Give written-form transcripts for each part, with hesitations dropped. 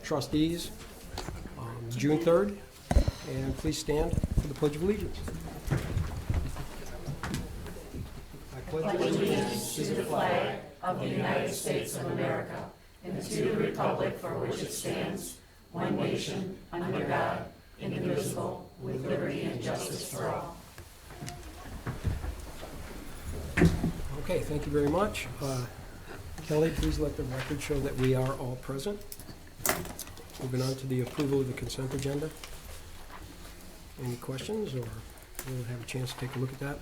Trustees, June 3rd. And please stand for the Pledge of Allegiance. I pledge allegiance to the flag of the United States of America and to the republic for which it stands, one nation, under God, indivisible, with liberty and justice for all. Okay, thank you very much. Kelly, please let the record show that we are all present. Moving on to the approval of the consent agenda. Any questions, or we'll have a chance to take a look at that?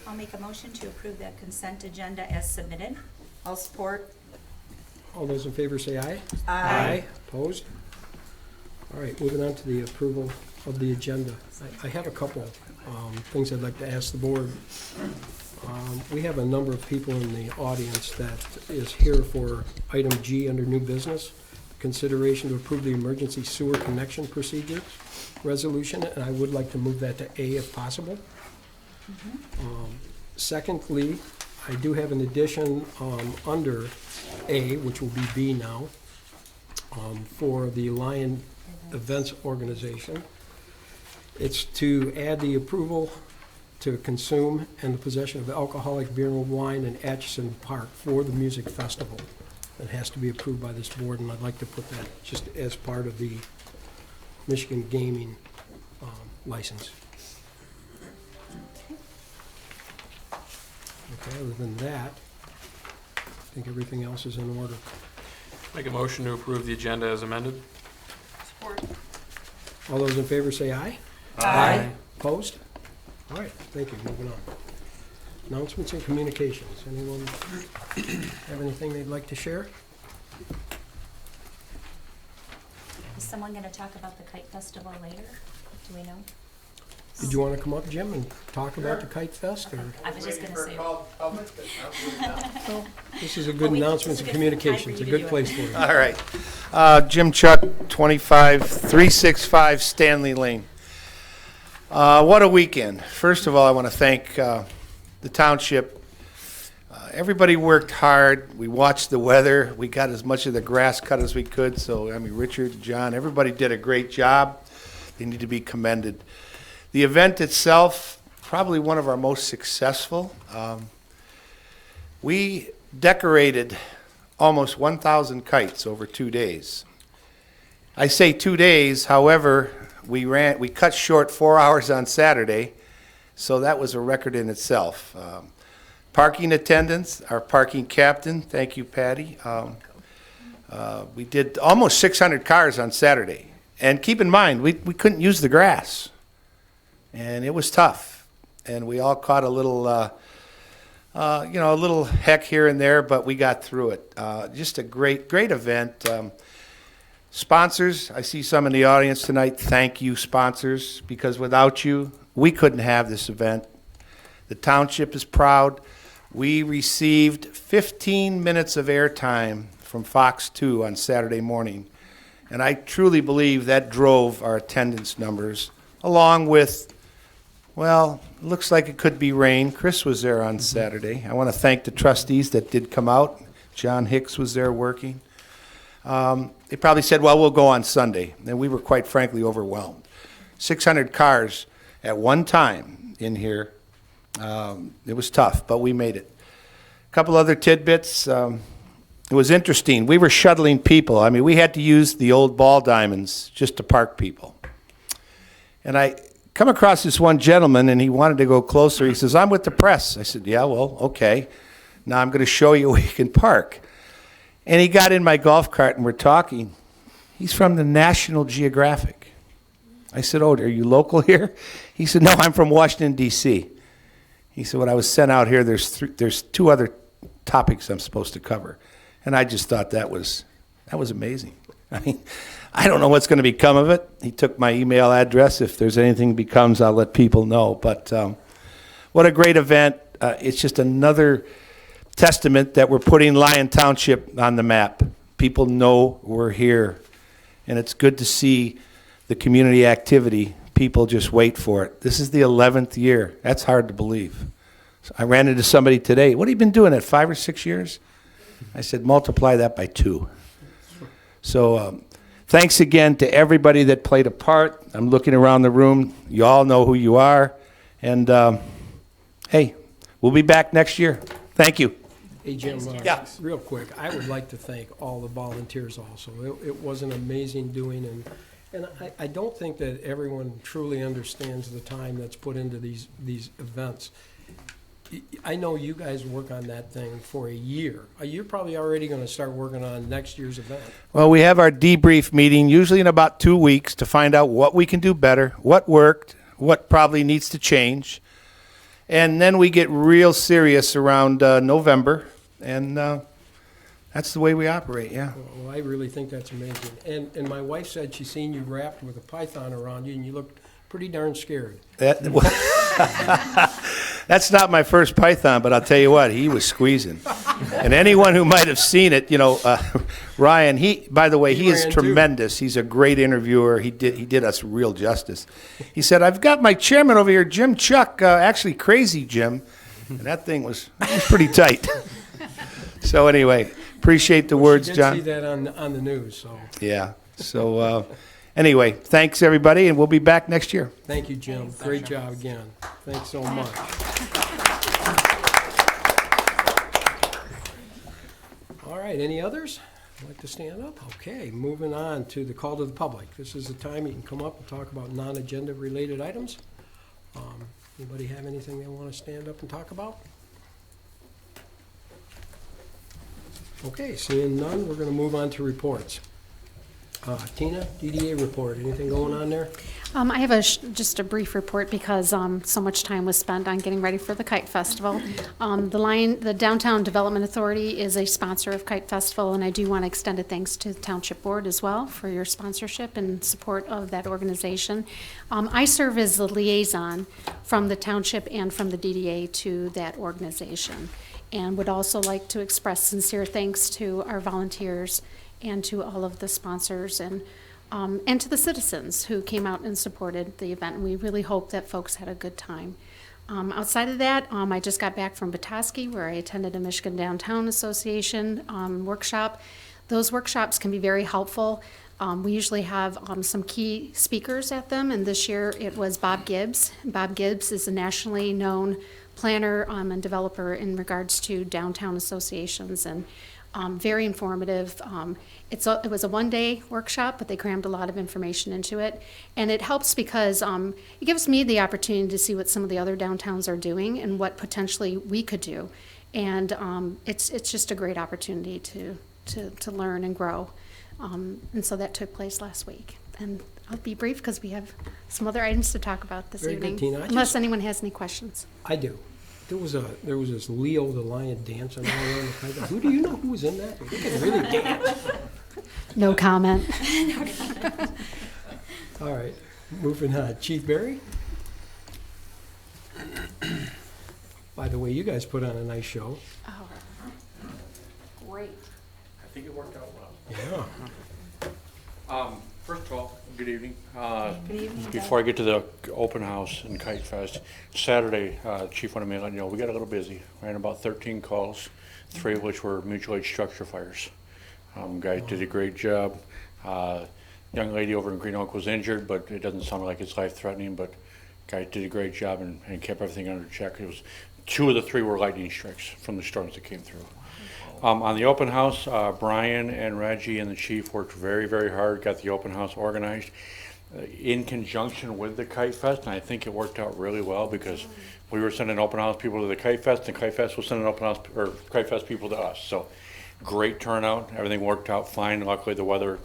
I'll make a motion to approve that consent agenda as submitted. I'll support. All those in favor say aye. Aye. Opposed? All right, moving on to the approval of the agenda. I have a couple things I'd like to ask the board. We have a number of people in the audience that is here for item G under new business, consideration to approve the emergency sewer connection procedure resolution, and I would like to move that to A if possible. Secondly, I do have an addition under A, which will be B now, for the Lion Events Organization. It's to add the approval to consume and the possession of alcoholic beer and wine in Atchison Park for the music festival. It has to be approved by this board, and I'd like to put that just as part of the Michigan gaming license. Okay, other than that, I think everything else is in order. Make a motion to approve the agenda as amended. Support. All those in favor say aye. Aye. Opposed? All right, thank you. Moving on. Announcements and communications. Anyone have anything they'd like to share? Is someone going to talk about the kite festival later? Do we know? Did you want to come up, Jim, and talk about the Kite Fest? Or I was just going to say. this is a good announcements and communications. A good place for you. All right. Jim Chuck, 365 Stanley Lane. What a weekend. First of all, I want to thank the township. Everybody worked hard. We watched the weather. We got as much of the grass cut as we could. So, Richard, John, everybody did a great job. They need to be commended. The event itself, probably one of our most successful. We decorated almost 1,000 kites over 2 days. I say 2 days, however, we cut short 4 hours on Saturday, so that was a record in itself. Parking attendants, our parking captain, thank you, Patty. We did almost 600 cars on Saturday. And keep in mind, we couldn't use the grass. And it was tough. And we all caught a little, a little heck here and there, but we got through it. Just a great event. Sponsors, I see some in the audience tonight. Thank you, sponsors, because without you, we couldn't have this event. The township is proud. We received 15 minutes of airtime from Fox 2 on Saturday morning, and I truly believe that drove our attendance numbers, along with, well, looks like it could be rain. Chris was there on Saturday. I want to thank the trustees that did come out. John Hicks was there working. They probably said, well, we'll go on Sunday. And we were quite frankly overwhelmed. 600 cars at one time in here. It was tough, but we made it. A couple other tidbits. It was interesting. We were shuttling people. We had to use the old ball diamonds just to park people. And I come across this one gentleman, and he wanted to go closer. He says, I'm with the press. I said, yeah, well, okay. Now I'm going to show you where you can park. And he got in my golf cart, and we're talking. He's from the National Geographic. I said, oh, are you local here? He said, no, I'm from Washington, D.C. He said, when I was sent out here, there's 2 other topics I'm supposed to cover. And I just thought that was amazing. I don't know what's going to become of it. He took my email address. If there's anything becomes, I'll let people know. But what a great event. It's just another testament that we're putting Lyon Township on the map. People know we're here. And it's good to see the community activity. People just wait for it. This is the 11th year. That's hard to believe. So I ran into somebody today. What have you been doing at 5 or 6 years? I said, multiply that by 2. So thanks again to everybody that played a part. I'm looking around the room. You all know who you are. And hey, we'll be back next year. Thank you. Hey, Jim, Yeah. real quick, I would like to thank all the volunteers also. It was an amazing doing, and I don't think that everyone truly understands the time that's put into these events. I know you guys work on that thing for a year. You're probably already going to start working on next year's event. Well, we have our debrief meeting usually in about 2 weeks to find out what we can do better, what worked, what probably needs to change. And then we get real serious around November, and that's the way we operate, yeah. Well, I really think that's amazing. And my wife said she seen you wrapped with a python around you, and you looked pretty darn scared. That's not my first python, but I'll tell you what, he was squeezing. And anyone who might have seen it, Ryan, by the way, he is ran too. tremendous. He's a great interviewer. He did us real justice. He said, I've got my chairman over here, Jim Chuck, actually Crazy Jim. And that thing was pretty tight. So anyway, appreciate the words, She did John. see that on the news, so Yeah. So anyway, thanks everybody, and we'll be back next year. thank you, Jim. Great job again. Thanks so much. All right, any others? I'd like to stand up? Okay, moving on to the call to the public. This is the time you can come up and talk about non-agenda related items. Anybody have anything they want to stand up and talk about? Okay, seeing none, we're going to move on to reports. Tina, DDA report, anything going on there? I have just a brief report because so much time was spent on getting ready for the Kite Festival. The Downtown Development Authority is a sponsor of Kite Festival, and I do want to extend a thanks to the Township Board as well for your sponsorship and support of that organization. I serve as the liaison from the Township and from the DDA to that organization, and would also like to express sincere thanks to our volunteers and to all of the sponsors and to the citizens who came out and supported the event. And we really hope that folks had a good time. Outside of that, I just got back from Petoskey, where I attended a Michigan Downtown Association workshop. Those workshops can be very helpful. We usually have some key speakers at them, and this year it was Bob Gibbs. Bob Gibbs is a nationally known planner and developer in regards to downtown associations, and very informative. It was a one-day workshop, but they crammed a lot of information into it. And it helps because it gives me the opportunity to see what some of the other downtowns are doing and what potentially we could do. And it's just a great opportunity to learn and grow. And so that took place last week. And I'll be brief because we have some other items to talk about this Very good, evening, Tina. unless anyone has any questions. I do. There was this Leo the lion dancing all around the python. Who do you know who was in that? He can really dance. No comment. All right, moving on. Chief Barry? By the way, you guys put on a nice show. Oh, great. I think it worked out well. Yeah. First of all, good evening. Before I get to the open house and Kite Fest, Saturday, Chief wanted me to let you know, we got a little busy. Ran about 13 calls, 3 of which were mutual aid structure fires. Guy did a great job. Young lady over in Green Oak was injured, but it doesn't sound like it's life-threatening, but guy did a great job and kept everything under check. It was 2 of the 3 were lightning strikes from the storms that came through. On the open house, Brian and Reggie and the chief worked very, very hard, got the open house organized in conjunction with the Kite Fest, and I think it worked out really well because we were sending open house people to the Kite Fest, and Kite Fest was sending open house or Kite Fest people to us. So great turnout, everything worked out fine. Luckily, the weather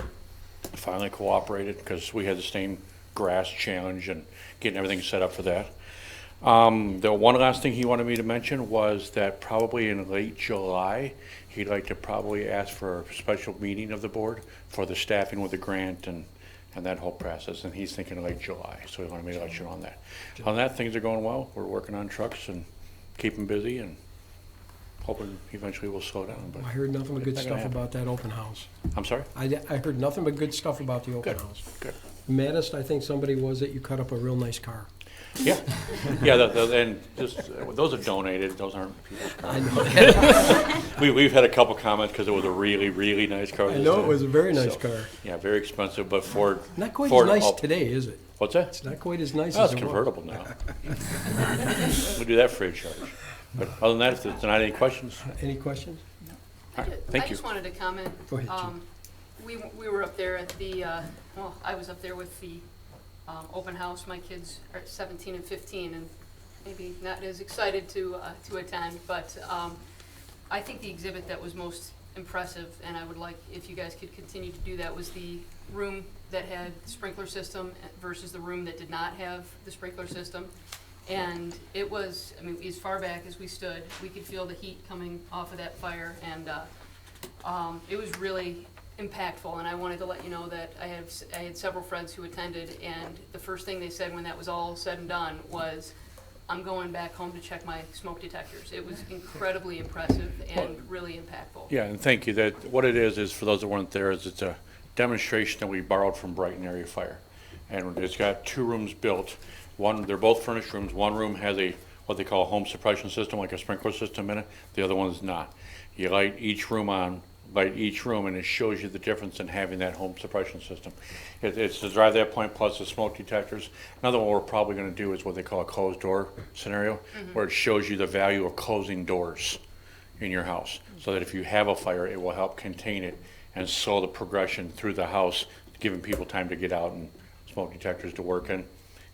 finally cooperated because we had the same grass challenge and getting everything set up for that. The one last thing he wanted me to mention was that probably in late July, he'd like to probably ask for a special meeting of the board for the staffing with the grant and that whole process, and he's thinking late July, so he wanted me to let you know on that. On that, things are going well. We're working on trucks and keeping busy and hoping eventually we'll slow down. But I heard nothing but good it's not gonna stuff about that open house. I'm sorry? I heard nothing but good stuff about the open Good, house. good. Maddest, I think somebody was that you cut up a real nice car. Yeah, yeah, and just, those are donated, those aren't people's I cars. know, We've had a couple comments because it was a really, really nice car. I this know it time. was a very nice So, car. Yeah, very expensive, but Ford. Not quite as Ford nice all- today, is it? What's that? It's not quite as nice Oh, as it's it was. convertible now. We do that free of charge. But other than that, if there's not any questions, Any questions? all right, I thank you. just wanted to comment. Go ahead, Chief. We were up there at the, well, I was up there with the open house. My kids are 17 and 15 and maybe not as excited to attend, but I think the exhibit that was most impressive, and I would like if you guys could continue to do that, was the room that had the sprinkler system versus the room that did not have the sprinkler system. And it was, I mean, as far back as we stood, we could feel the heat coming off of that fire, and it was really impactful. And I wanted to let you know that I had several friends who attended, and the first thing they said when that was all said and done was, I'm going back home to check my smoke detectors. It was incredibly impressive and really impactful. Yeah, and thank you. That, what it is for those that weren't there, is it's a demonstration that we borrowed from Brighton Area Fire. And it's got 2 rooms built. One, they're both furnished rooms. One room has what they call a home suppression system, like a sprinkler system in it. The other one's not. You light each room, and it shows you the difference in having that home suppression system. It's to drive that point plus the smoke detectors. Another one we're probably going to do is what they call a closed door scenario, where it shows you the value of closing doors in your house, so that if you have a fire, it will help contain it and slow the progression through the house, giving people time to get out and smoke detectors to work in.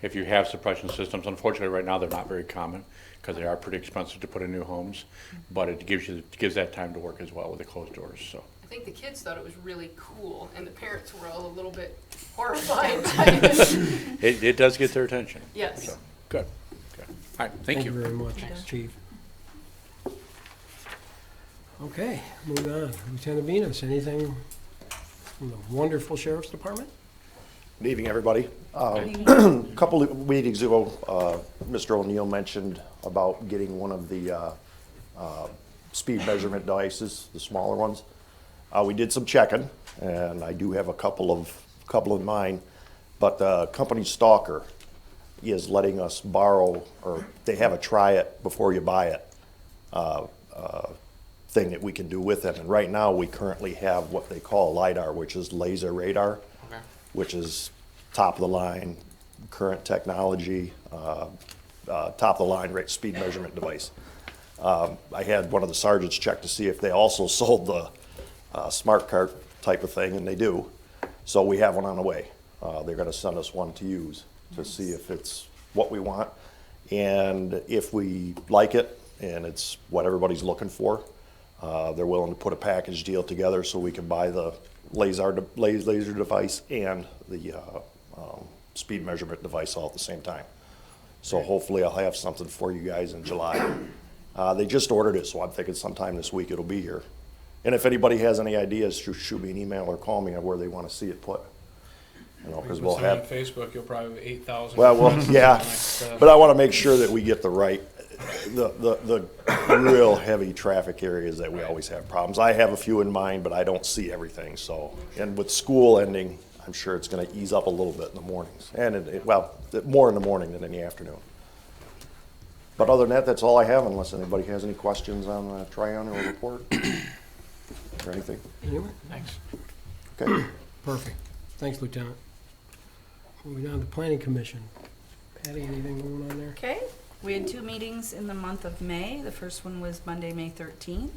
If you have suppression systems, unfortunately right now they're not very common because they are pretty expensive to put in new homes, but it gives that time to work as well with the closed doors. So I think the kids thought it was really cool, and the parents were all a little bit horrified. it does get their attention. Yes. So, good. All right, thank you. very much, Chief. Okay, moving on. Lieutenant Venus, anything from the wonderful Sheriff's Department? Good evening, everybody. A couple of meetings ago, Mr. O'Neill mentioned about getting one of the speed measurement devices, the smaller ones. We did some checking, and I do have a couple of mine, but the company Stalker is letting us borrow, or they have a try it before you buy it thing that we can do with them. And right now, we currently have what they call LiDAR, which is laser radar, which is top of the line, current technology, top of the line speed measurement device. I had one of the sergeants check to see if they also sold the smart cart type of thing, and they do. So we have one on the way. They're gonna send us one to use to see if it's what we want. And if we like it and it's what everybody's looking for, they're willing to put a package deal together so we can buy the laser device and the speed measurement device all at the same time. So hopefully I'll have something for you guys in July. They just ordered it, so I'm thinking sometime this week it'll be here. And if anybody has any ideas, shoot me an email or call me on where they want to see it put. You know, because we'll On have, Facebook, you'll probably have 8,000. well, yeah, but I want to make sure that we get the right, the real heavy traffic areas that we always have problems. I have a few in mind, but I don't see everything, so. And with school ending, I'm sure it's going to ease up a little bit in the mornings. And, more in the morning than in the afternoon. But other than that, that's all I have, unless anybody has any questions on the triennial report or anything. Anyone? Thanks. Okay. Perfect. Thanks, Lieutenant. Moving on to Planning Commission. Patty, anything going on there? Okay, we had 2 meetings in the month of May. The first one was Monday, May 13th.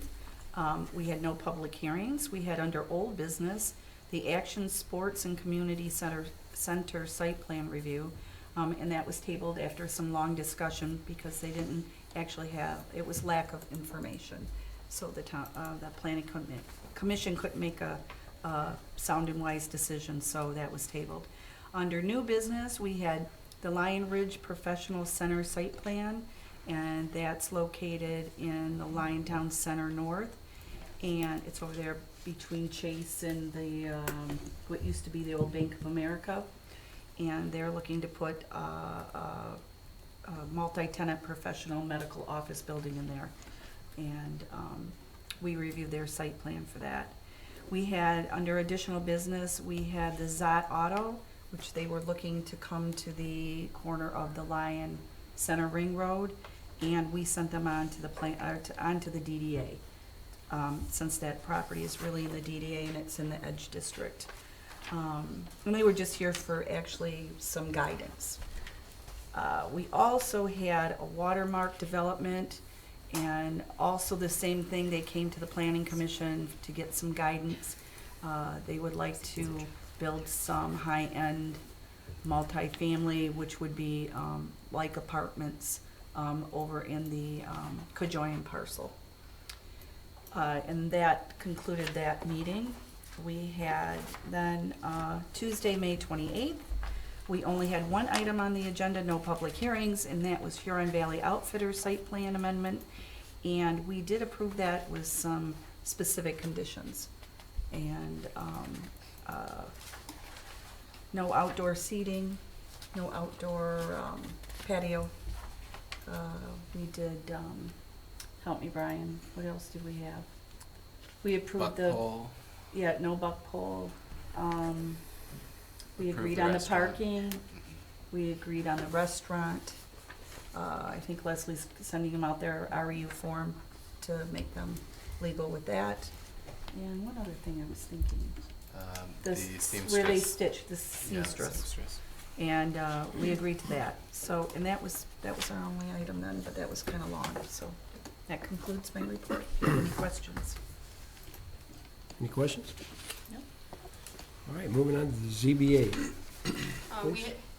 We had no public hearings. We had under old business, the Action Sports and Community Center site plan review. And that was tabled after some long discussion because they didn't actually have, it was lack of information. So the planning commission couldn't make a sound and wise decision, so that was tabled. Under new business, we had the Lion Ridge Professional Center site plan, and that's located in the Liontown Center North. And it's over there between Chase and the, what used to be the old Bank of America. And they're looking to put a multi-tenant professional medical office building in there. And we reviewed their site plan for that. We had, under additional business, we had the Zott Auto which they were looking to come to the corner of the Lion Center Ring Road, and we sent them on to the onto the DDA. Since that property is really in the DDA and it's in the Edge District. And they were just here for actually some guidance. We also had a watermark development, and also the same thing, they came to the Planning Commission to get some guidance. They would like to build some high-end multifamily, which would be like apartments over in the Cojoyan parcel. And that concluded that meeting. We had then Tuesday, May 28th. We only had one item on the agenda, no public hearings, and that was Huron Valley Outfitters site plan amendment. And we did approve that with some specific conditions. And no outdoor seating, no outdoor patio. We did, help me, Brian, what else did we have? We approved the, yeah, no buck pole. We Approved agreed the on the restaurant. parking. We agreed on the restaurant. I think Leslie's sending them out their REU form to make them legal with that. And one other thing I was thinking. The Where they seamstress. stitch the Yeah, seamstress. seamstress. And we agreed to that. So, and that was our only item then, but that was kind of long, so that concludes my report. If you have any questions? Any questions? No. All right, moving on to the ZBA.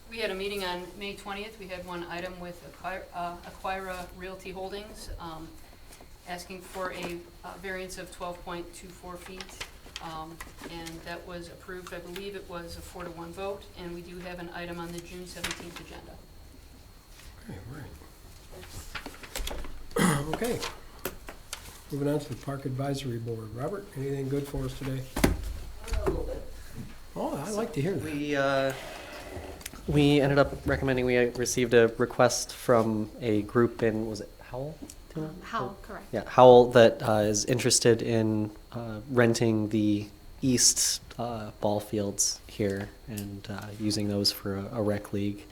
We had a meeting on May 20th. We had one item with Acquira Realty Holdings, asking for a variance of 12.24 feet. And that was approved. I believe it was a 4-to-1 vote, and we do have an item on the June 17th agenda. Okay, right. Okay. Moving on to the Park Advisory Board. Robert, anything good for us today? Oh, I like to hear that. We ended up recommending, we received a request from a group in, was it Howell? Do you know? Howell, correct. Yeah, Howell, that is interested in renting the east ball fields here and using those for a rec league.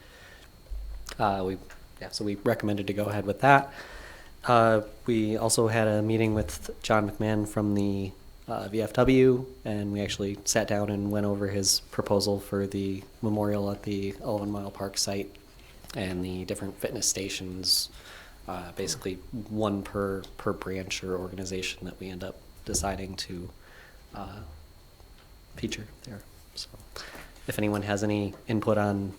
So we recommended to go ahead with that. We also had a meeting with John McMahon from the VFW, and we actually sat down and went over his proposal for the memorial at the 11 Mile Park site and the different fitness stations, basically one per branch or organization that we end up deciding to feature there. So if anyone has any input on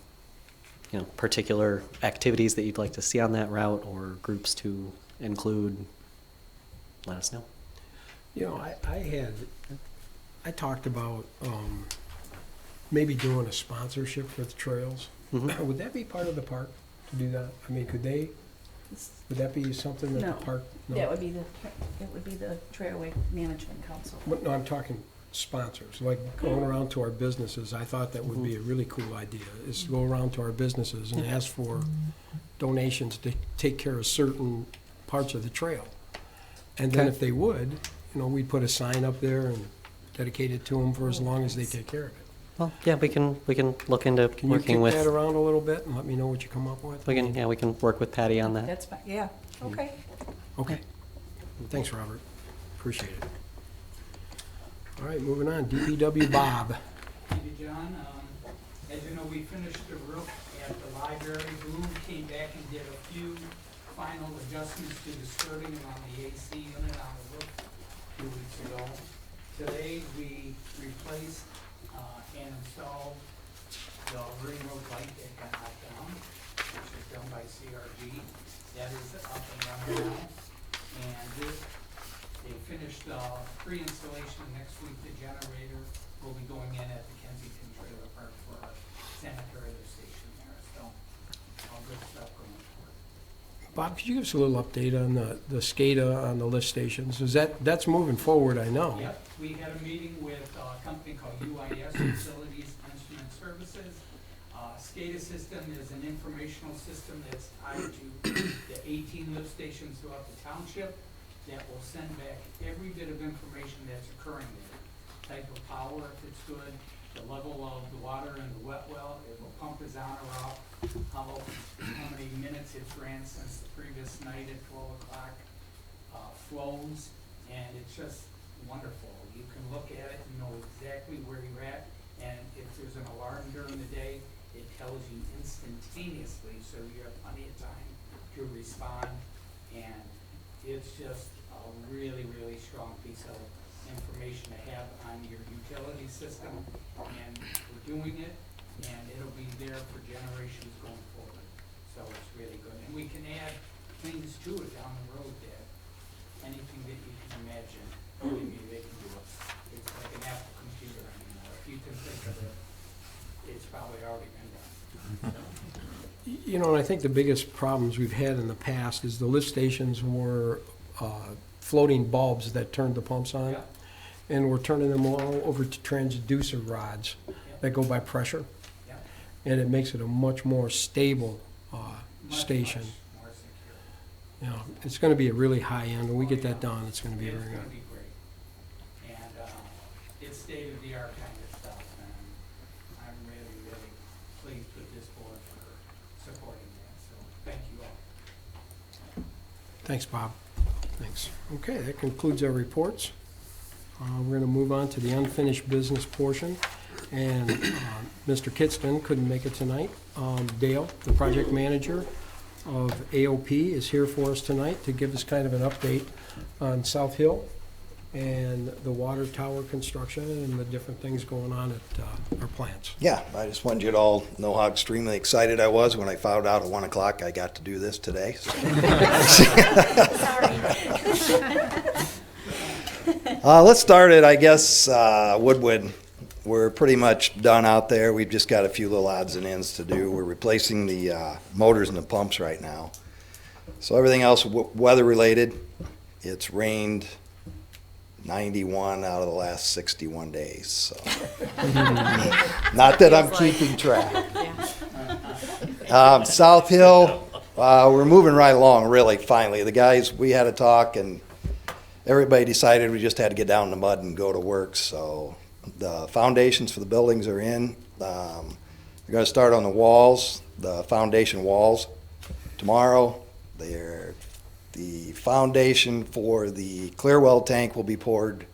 particular activities that you'd like to see on that route or groups to include, let us know. I talked about maybe doing a sponsorship for the trails. Mhm. Would that be part of the park to do that? I mean, would that be something that No. the park? No. That would be the Trailway Management Council. No, I'm talking sponsors, like going around to our businesses. I thought that would be a really cool idea, is to go around to our businesses and ask for donations to take care of certain parts of the trail. And then Okay. if they would, we'd put a sign up there and dedicate it to them for as long as they take care of it. Well, yeah, we can look into Can you working kick with. that around a little bit and let me know what you come up with? We can work with Patty on that. That's fine, yeah, okay. Okay. Thanks, Robert. Appreciate it. All right, moving on. DPW Bob. Thank you, John. As you know, we finished the roof at the library. Blue came back and did a few final adjustments to the skirting and on the AC unit on the roof 2 weeks ago. Today, we replaced and installed the ring road light that got knocked down, which is done by CRG. That is up and running now. And they finished pre-installation next week. The generator will be going in at the Kensington Trailer Park for our sanitary lift station there. So all good stuff going forward. Bob, could you give us a little update on the SCADA on the lift stations? That's moving forward, I know. Yep, we had a meeting with a company called UIS, Facilities Instrument Services. SCADA system is an informational system that's tied to the 18 lift stations throughout the township that will send back every bit of information that's occurring there. Type of power, if it's good, the level of the water in the wet well, if a pump is on or off, how many minutes it's ran since the previous night at 12 o'clock, flows, and it's just wonderful. You can look at it and know exactly where you're at, and if there's an alarm during the day, it tells you instantaneously, so you have plenty of time to respond, and it's just a really, really strong piece of information to have on your utility system, and we're doing it, and it'll be there for generations going forward. So it's really good, and we can add things to it down the road, Dad. Anything that you can imagine, believe me, they can do it. It's like an Apple computer anymore. If you can think of it, it's probably already been done. You know, and I think the biggest problems we've had in the past is the lift stations were floating bulbs that turned the pumps on. Yeah. And we're turning them all over to transducer rods that go by pressure. Yeah. And it makes it a much more stable station. Much more secure. You know, it's going to be a really high end. When we get that done, it's going to be It's very gonna good. be great. And, it's state-of-the-art kind of stuff, and I'm really, really pleased with this board for supporting that, so thank you all. Thanks, Bob. Thanks. Okay, that concludes our reports. We're going to move on to the unfinished business portion. And Mr. Kitston couldn't make it tonight. Dale, the project manager of AOP, is here for us tonight to give us kind of an update on South Hill and the water tower construction and the different things going on at our plants. Yeah, I just wanted you to all know how extremely excited I was when I found out at 1 o'clock I got to do this today. Let's start at, I guess, Woodwood. We're pretty much done out there. We've just got a few little odds and ends to do. We're replacing the motors and the pumps right now. So everything else weather-related. It's rained 91 out of the last 61 days. So. Not that I'm keeping track. South Hill, we're moving right along, really, finally. The guys, we had a talk, and everybody decided we just had to get down in the mud and go to work. So the foundations for the buildings are in. We're going to start on the walls, the foundation walls, tomorrow. The foundation for the Clearwell tank will be poured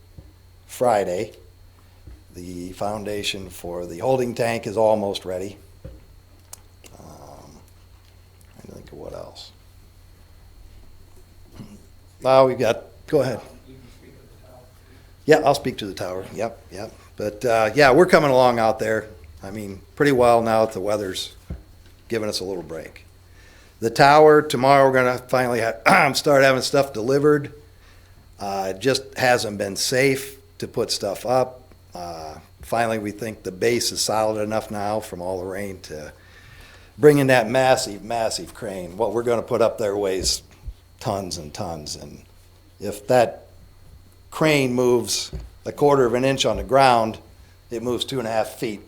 Friday. The foundation for the holding tank is almost ready. I think of what else. We've got, go ahead. Yeah, I'll speak to the tower. Yep. But yeah, we're coming along out there. I mean, pretty well now that the weather's giving us a little break. The tower, tomorrow we're going to finally start having stuff delivered. It just hasn't been safe to put stuff up. Finally, we think the base is solid enough now from all the rain to bring in that massive, massive crane. What we're going to put up there weighs tons and tons. And if that crane moves a quarter of an inch on the ground, it moves 2.5 feet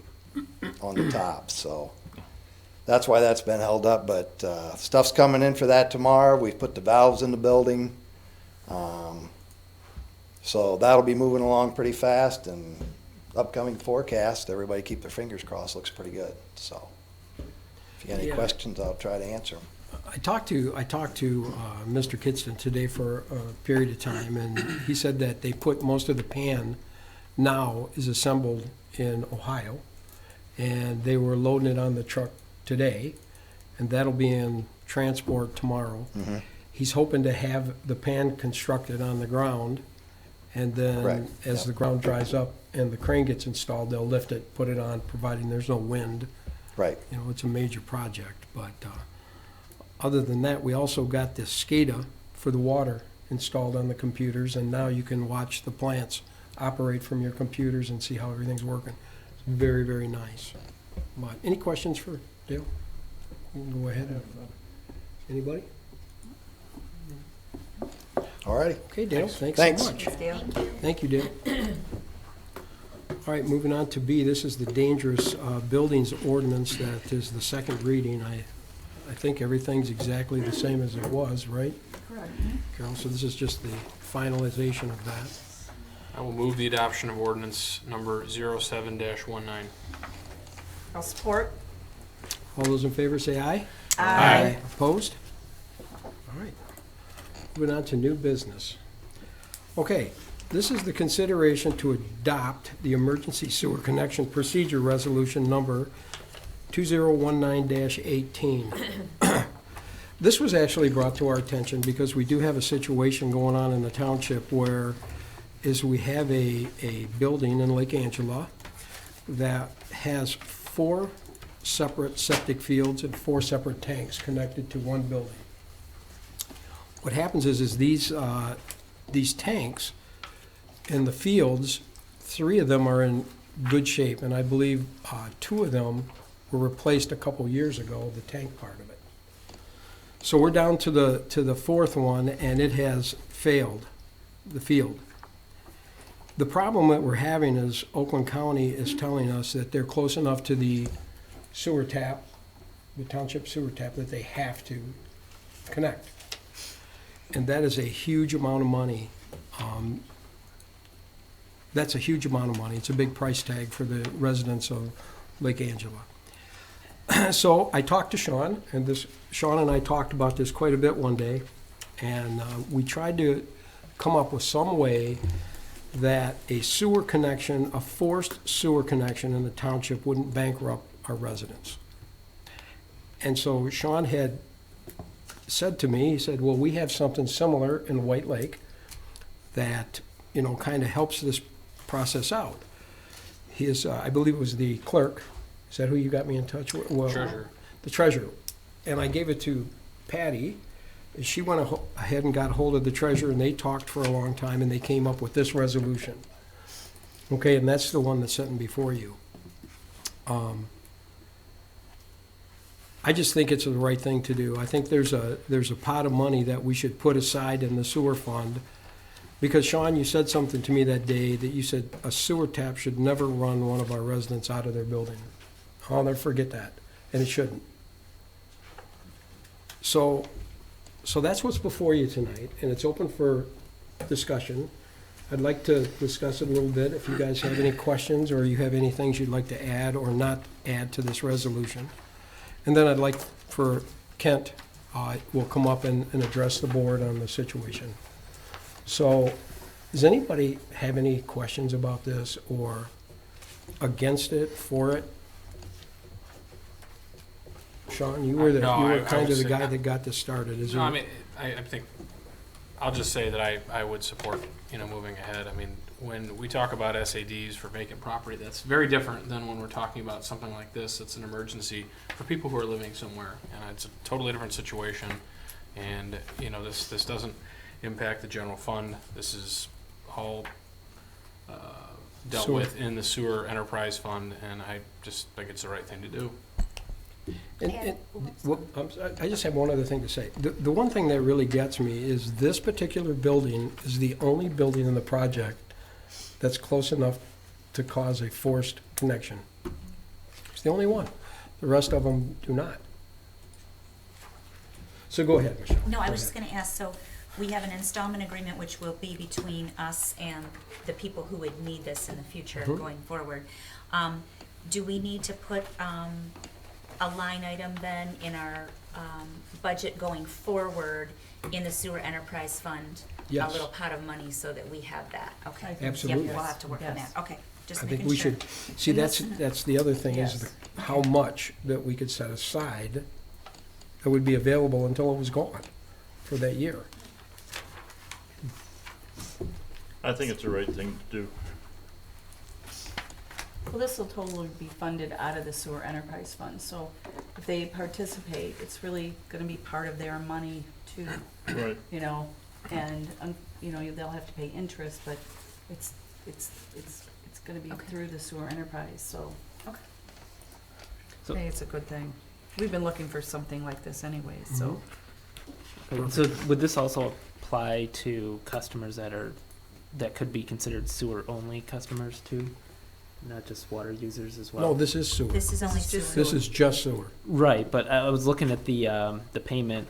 on the top. So that's why that's been held up, but stuff's coming in for that tomorrow. We've put the valves in the building. So that'll be moving along pretty fast, and upcoming forecast, everybody keep their fingers crossed, looks pretty good. So if you got any questions, I'll try to answer them. I talked to Mr. Kitston today for a period of time, and he said that they put most of the pan now is assembled in Ohio, and they were loading it on the truck today, and that'll be in transport tomorrow. Mm-hmm. He's hoping to have the pan constructed on the ground, and then Correct. as Yep. the ground dries up and the crane gets installed, they'll lift it, put it on, providing there's no wind. Right. You know, it's a major project, but other than that, we also got this SCADA for the water installed on the computers, and now you can watch the plants operate from your computers and see how everything's working. It's very, very nice. But any questions for Dale? You can go ahead. Anybody? All righty. Okay, Dale, thanks Thanks. so much. Thanks, Dale. Thank you, Dale. All right, moving on to B, this is the dangerous buildings ordinance that is the second reading. I think everything's exactly the same as it was, right? Correct. Carol, so this is just the finalization of I will move the adoption of ordinance number 07-19. I'll support. All those in favor say aye. Aye. Opposed? All right. Moving on to new business. Okay, this is the consideration to adopt the emergency sewer connection procedure resolution number 2019-18. This was actually brought to our attention because we do have a situation going on in the township where we have a building in Lake Angela that has 4 separate septic fields and 4 separate tanks connected to one building. What happens is these tanks in the fields, 3 of them are in good shape, and I believe 2 of them were replaced a couple years ago, the tank part of it. So we're down to the 4th one, and it has failed, the field. The problem that we're having is Oakland County is telling us that they're close enough to the sewer tap, the township sewer tap, that they have to connect. And that is a huge amount of money. That's a huge amount of money. It's a big price tag for the residents of Lake Angela. So I talked to Sean, and Sean and I talked about this quite a bit one day, and we tried to come up with some way that a sewer connection, a forced sewer connection in the township wouldn't bankrupt our residents. And so Sean had said to me, he said, well, we have something similar in White Lake that, kind of helps this process out. I believe it was the clerk. Is that who you got me in touch with? Well, Treasurer. The treasurer. And I gave it to Patty. And she went ahead and got hold of the treasurer, and they talked for a long time, and they came up with this resolution. Okay, and that's the one that's sitting before you. I just think it's the right thing to do. I think there's a pot of money that we should put aside in the sewer fund. Because, Sean, you said something to me that day that you said a sewer tap should never run one of our residents out of their building. I'll never forget that, and it shouldn't. So that's what's before you tonight, and it's open for discussion. I'd like to discuss it a little bit if you guys have any questions or you have any things you'd like to add or not add to this resolution. And then I'd like for Kent will come up and address the board on the situation. So does anybody have any questions about this or against it, for it? Sean, you were No, I kind would of the say guy no. that got this started. Is No, there? I mean, I think, I'll just say that I would support, moving ahead. I mean, when we talk about SADs for vacant property, that's very different than when we're talking about something like this. It's an emergency for people who are living somewhere, and it's a totally different situation. And, this doesn't impact the general fund. This is all dealt Sewer. with in the sewer enterprise fund, and I just think it's the right thing to do. I just have one other thing to say. The one thing that really gets me is this particular building is the only building in the project that's close enough to cause a forced connection. It's the only one. The rest of them do not. So go ahead, Michelle. No, I Go was just ahead. gonna ask, so we have an installment agreement which will be between us and the people who would need this in the future Mhm. going forward. Do we need to put, a line item then in our, budget going forward in the sewer enterprise fund? Yes. A little pot of money so that we have that, okay? Absolutely. Yep, we'll have to work on Yes. that, okay, just I making think we sure. should, see, And that's the other thing is Yes. how much that we could set aside that would be available until it was gone for that year. I think it's the right thing to do. Well, this will totally be funded out of the sewer enterprise fund, so if they participate, it's really gonna be part of their money too, Right. and, they'll have to pay interest, but it's gonna be Okay. through the sewer enterprise, so. Okay. I think it's a good thing. We've been looking for something like this anyways, so. So would this also apply to customers that could be considered sewer-only customers too? Not just water users as well? No, this is sewer. This is only This is just sewer. This is just sewer. Right, but I was looking at the payment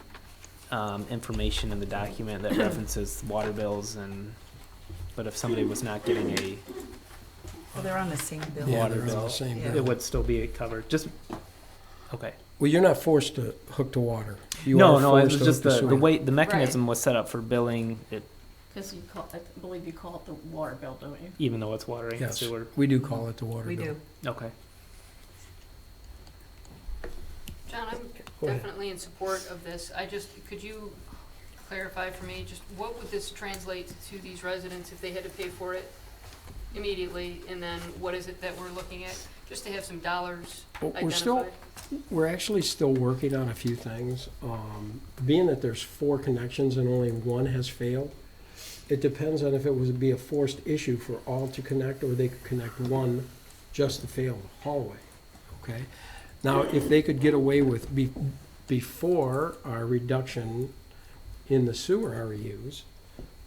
information in the document that references water bills and but if somebody was not getting a Well, they're on the same bill. Yeah, water they're on the bill, same Yeah. bill. it would still be covered. Just okay. Well, you're not forced to hook to water. You No, are no, it forced was to just hook to the sewer. way the mechanism was set up for billing it, Because you call, I believe you call it the water bill, don't you? even though it's water and Yes, sewer. we do call it the water We bill. do. Okay. John, I'm Go ahead. definitely in support of this. Could you clarify for me, just what would this translate to these residents if they had to pay for it immediately? And then what is it that we're looking at, just to have some dollars Well, identified? we're actually still working on a few things. Being that there's 4 connections and only one has failed, it depends on if it would be a forced issue for all to connect, or they could connect one just to fail the hallway, okay? Now, if they could get away with, before our reduction in the sewer REUs,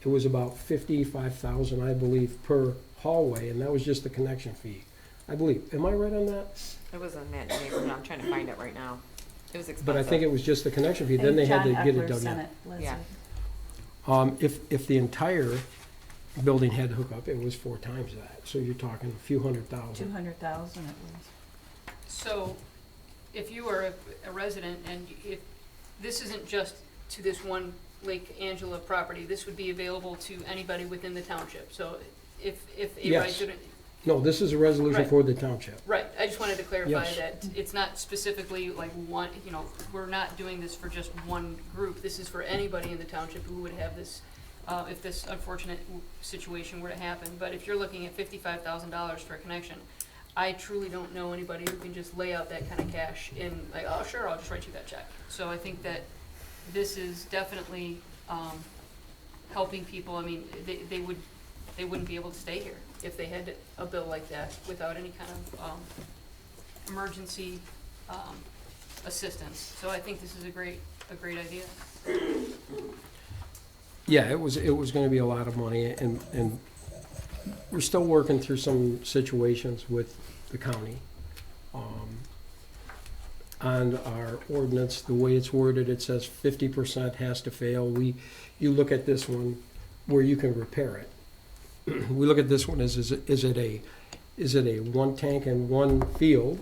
it was about 55,000, I believe, per hallway, and that was just the connection fee, I believe. Am I right on that? It was in that neighborhood. I'm trying to find it right now. It was expensive. But I think it was just the connection fee, then they had to get it dug in. Yeah. If the entire building had to hook up, it was 4 times that, so you're talking a few $100,000. 200,000 it was. So, if you are a resident, and if, this isn't just to this one Lake Angela property, this would be available to anybody within the township, so if a Yes. resident. No, this is a resolution Right. for the township. Right, I just wanted to clarify Yes. that it's not specifically like one, we're not doing this for just one group. This is for anybody in the township who would have this, if this unfortunate situation were to happen. But if you're looking at $55,000 for a connection, I truly don't know anybody who can just lay out that kind of cash in, like, oh, sure, I'll just write you that check. So I think that this is definitely helping people. I mean, they wouldn't be able to stay here if they had a bill like that without any kind of emergency assistance. So I think this is a great idea. Yeah, it was gonna be a lot of money, and we're still working through some situations with the county. On our ordinance, the way it's worded, it says 50% has to fail. You look at this one where you can repair it. We look at this one as, is it a 1 tank and 1 field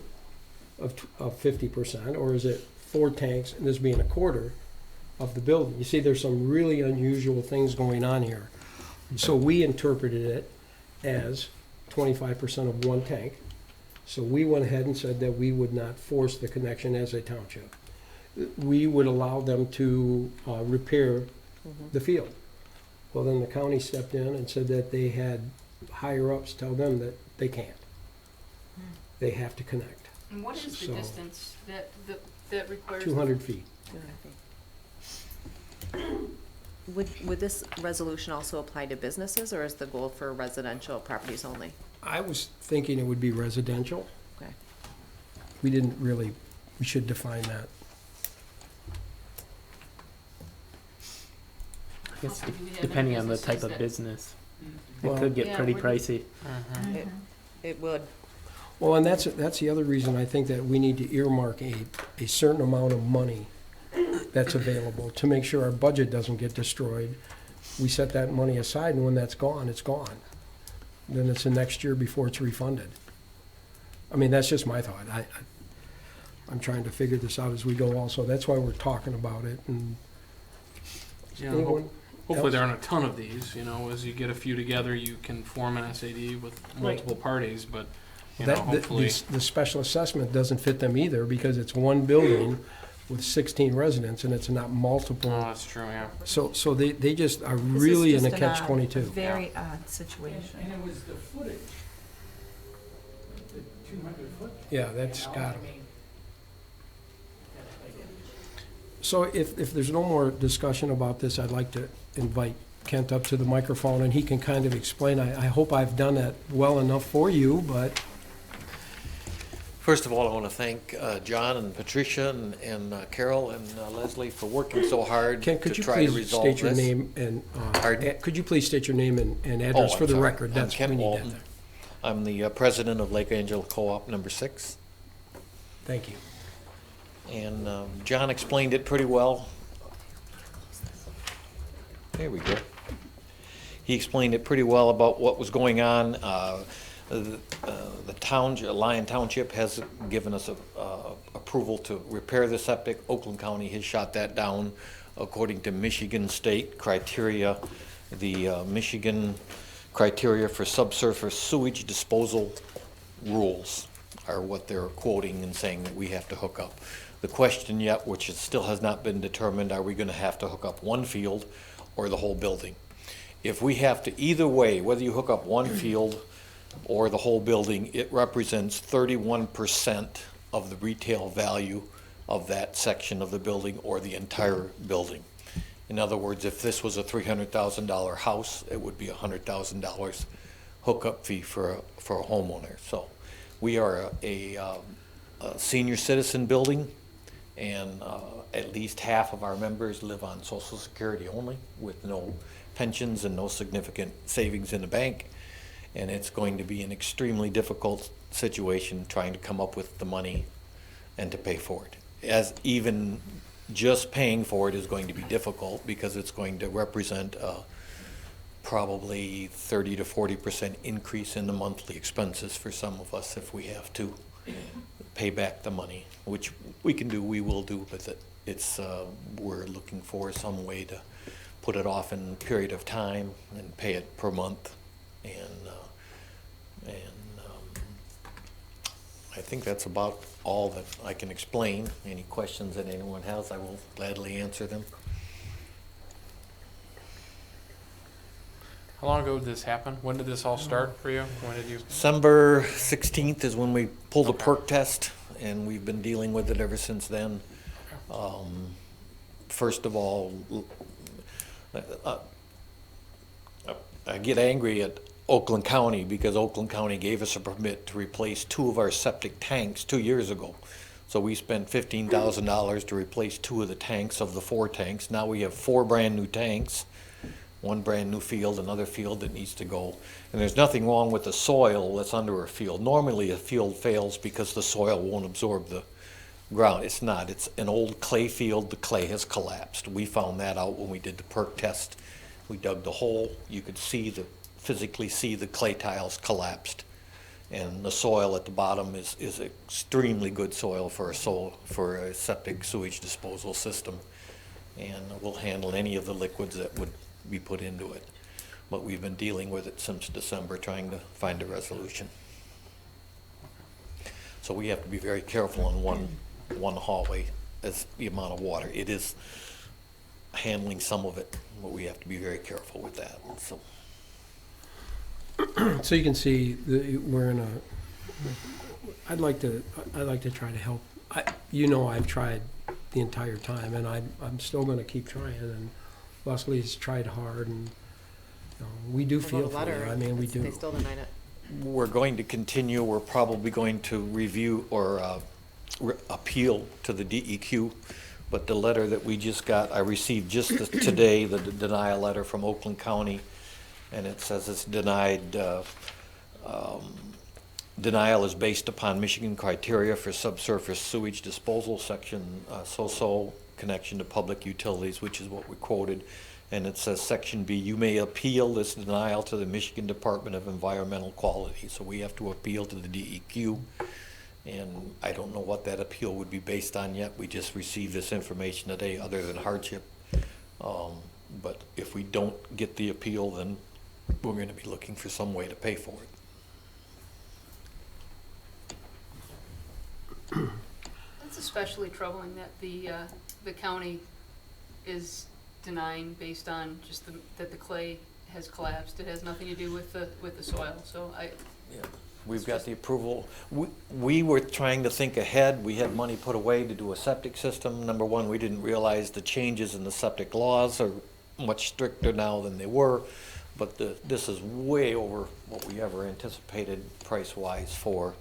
of 50%, or is it 4 tanks and this being a quarter of the building? You see, there's some really unusual things going on here. So we interpreted it as 25% of 1 tank. So we went ahead and said that we would not force the connection as a township. We would allow them to repair the field. Well, then the county stepped in and said that they had higher-ups tell them that they can't. They have to connect. And what is the So- distance that requires? 200 feet. Would this resolution also apply to businesses, or is the goal for residential properties only? I was thinking it would be residential. Okay. We didn't really, we should define that. I guess Do we have depending any on the type businesses of that- business, Well- it could get Yeah, pretty we're- pricey. It would. Well, and that's the other reason I think that we need to earmark a certain amount of money that's available to make sure our budget doesn't get destroyed. We set that money aside, and when that's gone, it's gone. Then it's the next year before it's refunded. I mean, that's just my thought. I'm trying to figure this out as we go also. That's why we're talking about it, and Yeah, anyone hopefully there else? aren't a ton of these, as you get a few together, you can form an SAD with multiple parties, but, hopefully. The special assessment doesn't fit them either, because it's one building with 16 residents, and it's not Oh, multiple. that's true, yeah. So they just are This is really in just a an catch-22. Very odd situation. And it was the footage, the 200 foot. Yeah, that's you know, got I 'em. mean, So if there's no more discussion about this, I'd like to invite Kent up to the microphone, and he can kind of explain. I hope I've done that well enough for you, but First of all, I want to thank John and Patricia and Carol and Leslie for working so hard Kent, to could you try to please resolve state your this. name and, Pardon? could you please state your name and address Oh, for I'm the sorry. record? I'm That's Kent we need that Walton. there. I'm the president of Lake Angela Co-op number 6. Thank you. And John explained it pretty well. There we go. he explained it pretty well about what was going on. The township, Lyon Township has given us approval to repair the septic. Oakland County has shot that down according to Michigan state criteria. The Michigan criteria for subsurface sewage disposal rules are what they're quoting and saying that we have to hook up. The question yet, which still has not been determined, are we going to have to hook up one field or the whole building? If we have to, either way, whether you hook up one field or the whole building, it represents 31% of the retail value of that section of the building or the entire building. In other words, if this was a $300,000 house, it would be $100,000 hookup fee for a homeowner. So we are a senior citizen building, and at least half of our members live on Social Security only with no pensions and no significant savings in the bank. And it's going to be an extremely difficult situation trying to come up with the money and to pay for it. As even just paying for it is going to be difficult because it's going to represent probably 30 to 40% increase in the monthly expenses for some of us if we have to pay back the money, which we can do, we will do, but it's we're looking for some way to put it off in a period of time and pay it per month. I think that's about all that I can explain. Any questions that anyone has, I will gladly answer them. How long ago did this happen? When did this all start for you? When did you? December 16th is when we pulled the perk test, and we've been dealing with it ever since then. First of all, I get angry at Oakland County because Oakland County gave us a permit to replace 2 of our septic tanks 2 years ago. So we spent $15,000 to replace 2 of the tanks of the 4 tanks. Now we have 4 brand new tanks, 1 brand new field, another field that needs to go. And there's nothing wrong with the soil that's under a field. Normally a field fails because the soil won't absorb the ground. It's not. It's an old clay field. The clay has collapsed. We found that out when we did the perk test. We dug the hole. You could physically see the clay tiles collapsed, and the soil at the bottom is extremely good soil for a septic sewage disposal system, and will handle any of the liquids that would be put into it. But we've been dealing with it since December, trying to find a resolution. So we have to be very careful on one hallway as the amount of water. It is handling some of it, but we have to be very careful with that. So you can see we're in a. I'd like to try to help. I've tried the entire time, and I'm still going to keep trying. And Leslie's tried hard, and we do feel for her. I mean, we do. They still denied it. We're going to continue. We're probably going to review or appeal to the DEQ. But the letter that we just got, I received just today, the denial letter from Oakland County. And it says it's denied, denial is based upon Michigan criteria for subsurface sewage disposal, section so-so, connection to public utilities, which is what we quoted. And it says section B, you may appeal this denial to the Michigan Department of Environmental Quality. So we have to appeal to the DEQ. And I don't know what that appeal would be based on yet. We just received this information today other than hardship. But if we don't get the appeal, then we're going to be looking for some way to pay for it. It's especially troubling that the county is denying based on just that the clay has collapsed. It has nothing to do with the soil. So we've got the approval. We were trying to think ahead. We had money put away to do a septic system. Number one, we didn't realize the changes in the septic laws are much stricter now than they were. But this is way over what we ever anticipated price-wise for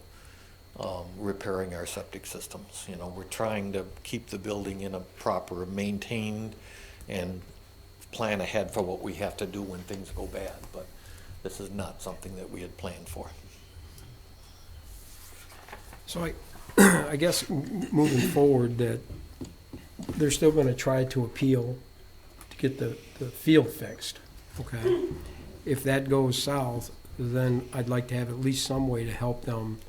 repairing our septic systems. We're trying to keep the building in a proper maintained and plan ahead for what we have to do when things go bad. But this is not something that we had planned for. So I guess moving forward that they're still going to try to appeal to get the field fixed. Okay, if that goes south, then I'd like to have at least some way to help them,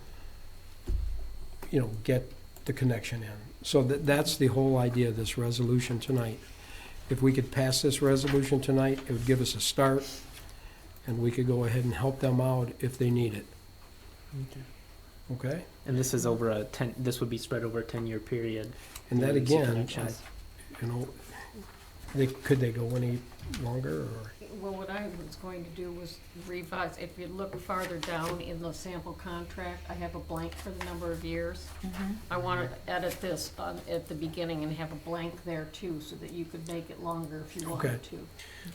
get the connection in. So that's the whole idea of this resolution tonight. If we could pass this resolution tonight, it would give us a start, and we could go ahead and help them out if they need it. Okay? And this is over this would be spread over a 10-year period. And that Emergency again, connections. could they go any longer, or? Well, what I was going to do was revise, if you look farther down in the sample contract, I have a blank for the number of years. I want to edit this at the beginning and have a blank there too, so that you could make it longer if you wanted to.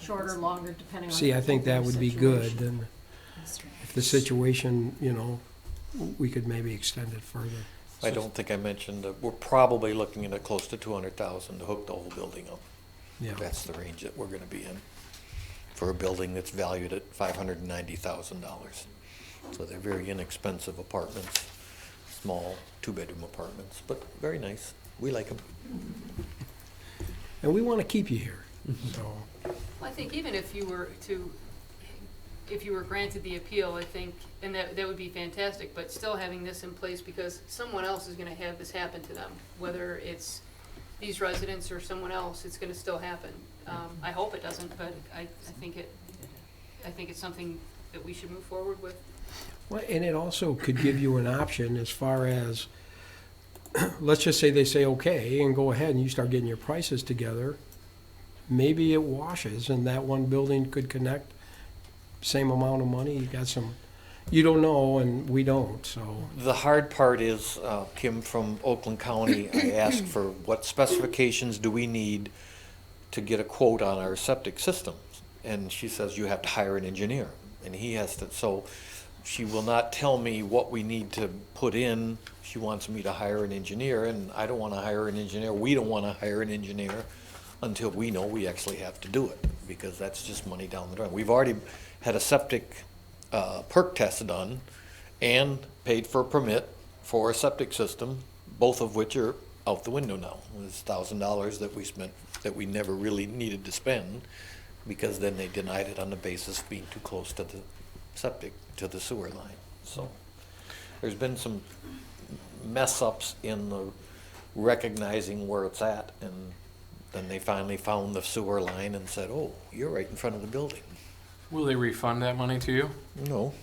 Shorter, longer, depending on. See, I think that would be good, situation. and if the situation, we could maybe extend it further. I don't think I mentioned that we're probably looking at close to 200,000 to hook the whole building up. Yeah. That's the range that we're gonna be in for a building that's valued at $590,000. So they're very inexpensive apartments, small 2-bedroom apartments, but very nice. We like them. And we want to keep you here, so. Well, I think even if you were granted the appeal, I think, and that would be fantastic, but still having this in place, because someone else is gonna have this happen to them, whether it's these residents or someone else, it's gonna still happen. I hope it doesn't, but I think it's something that we should move forward with. Well, and it also could give you an option as far as, let's just say they say, okay, and go ahead and you start getting your prices together. Maybe it washes and that one building could connect, same amount of money, you got some, you don't know and we don't, so. The hard part is, Kim from Oakland County, I asked for what specifications do we need to get a quote on our septic system? And she says you have to hire an engineer, and he has to, so she will not tell me what we need to put in. She wants me to hire an engineer, and I don't wanna hire an engineer, we don't wanna hire an engineer until we know we actually have to do it, because that's just money down the drain. We've already had a septic perk test done and paid for a permit for a septic system, both of which are out the window now. It's $1,000 that we spent that we never really needed to spend, because then they denied it on the basis of being too close to the septic, to the sewer line. So there's been some mess ups in the recognizing where it's at, and then they finally found the sewer line and said, oh, you're right in front of the building. Will they refund that money to you? No.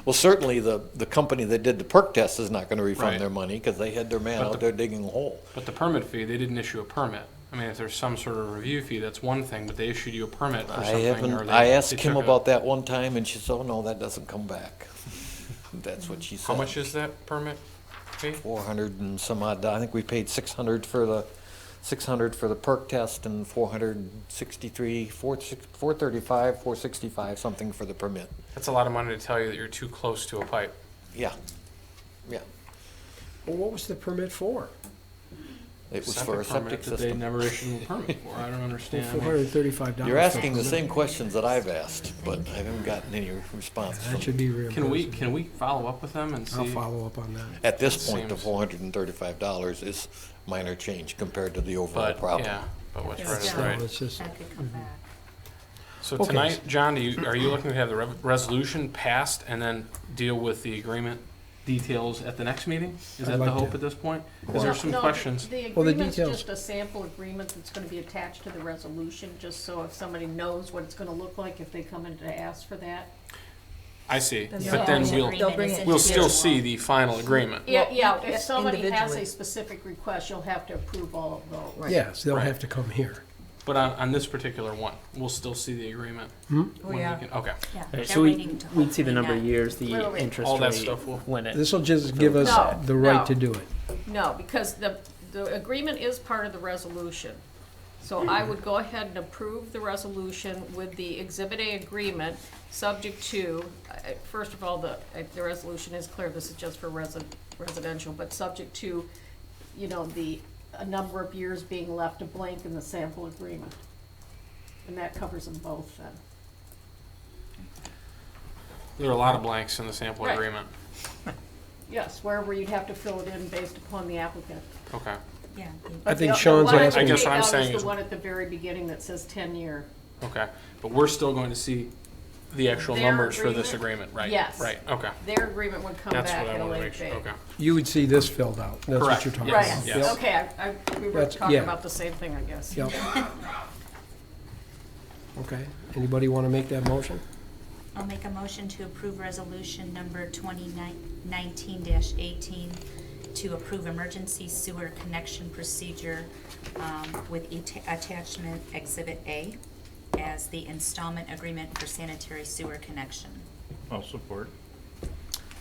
Well, certainly the company that did the perk test is not gonna refund Right. their money, because they had their man But out the- there digging a hole. But the permit fee, they didn't issue a permit. I mean, if there's some sort of review fee, that's one thing, but they issued you a permit for I something, haven't, or I they asked Kim took about that one time, and she said, oh, no, that doesn't come back. That's what she said. How much is that permit fee? 400 and some odd, I think we paid 600 for the perk test, and 463, 435, 465, something for the permit. That's a lot of money to tell you that you're too close to a pipe. Yeah, yeah. Well, what was the permit for? It was for a septic That they system. never issued a permit for. I don't understand. $435. You're asking the same questions that I've asked, but I haven't gotten any response That from should be reimbursed. Can we follow up with them and see? I'll follow up on that. At this point, the Seems- $435 is minor change compared to the overall But, problem. yeah, but what's It's right is still- right. It's just, That could come back. So Okay. tonight, John, are you looking to have the resolution passed and then deal with the agreement details at the next meeting? Is I'd that the like hope to. at this point? Because there's some No, questions. The Well, the agreement's details- just a sample agreement that's gonna be attached to the resolution, just so if somebody knows what it's gonna look like if they come in to ask for that. I see, Then but then They'll bring it we'll to still you. see the final agreement. Yeah, Well, yeah, if somebody has individually. a specific request, you'll have to approve all of those. Right. yes, they'll Right. have to come here. But on this particular one, we'll still see the agreement. Hmm? Oh, when we yeah. can- Okay. Yeah, Right, they're so waiting to we'd see the number of hopefully years, the Wait, wait. interest All that rate, stuff will- when it. This'll just give us No, the right no. to do it. No, because the agreement is part of the resolution. So I would go ahead and approve the resolution with the Exhibit A agreement, subject to, first of all, the resolution is clear, this is just for residential, but subject to, a number of years being left a blank in the sample agreement. And that covers them both then. There are a lot of blanks in the sample Right. agreement. Yes, wherever you'd have to fill it in based upon the applicant. Okay. Yeah. I think The Sean's one I asking- I guess what I'm take out saying is is- the one at the very beginning that says 10-year. Okay, but we're still going to see the actual Their numbers for this agreement, right? Yes. Right, okay. Their agreement would come That's back what I at a want to later make sure, date. okay. You would see this filled out. That's what Correct, you're talking Right, about. yes. Yep. okay, we were That's- talking yeah. about the same thing, I guess. Yep. Okay. Anybody want to make that motion? I'll make a motion to approve resolution number 2019-18 to approve emergency sewer connection procedure with attachment Exhibit A as the installment agreement for sanitary sewer connection. I'll support.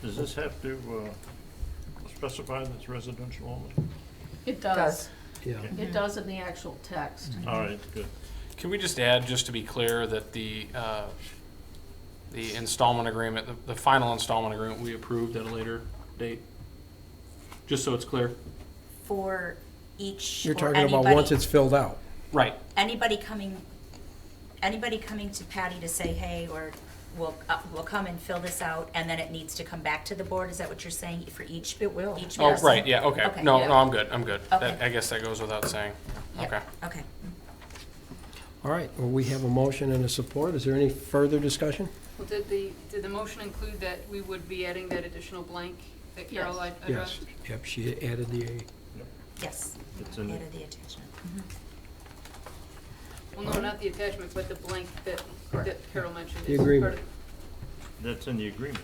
Does this have to specify that it's residential only? It does. Yeah. It does in the actual text. All right, good. Can we just add, just to be clear, that the installment agreement, the final installment agreement we approved at a later date? Just so it's clear. For each, You're or talking about anybody- once it's filled out. Right. Anybody coming to Patty to say, hey, or we'll come and fill this out, and then it needs to come back to the board, is that what you're saying, for each? It will. Each Oh, person? right, yeah, okay. Okay. No, Yeah. no, I'm good, I'm good. Okay. I guess that goes without saying. Yep. Okay. Okay. All right. Well, we have a motion and a support. Is there any further discussion? Well, did the motion include that we would be adding that additional blank that Carol Yes. addressed? Yes. Yep, she added the A. Yes, It's in added the attachment. Well, no, not the attachment, but the blank that Carol mentioned. The is part agreement. of- That's in the agreement.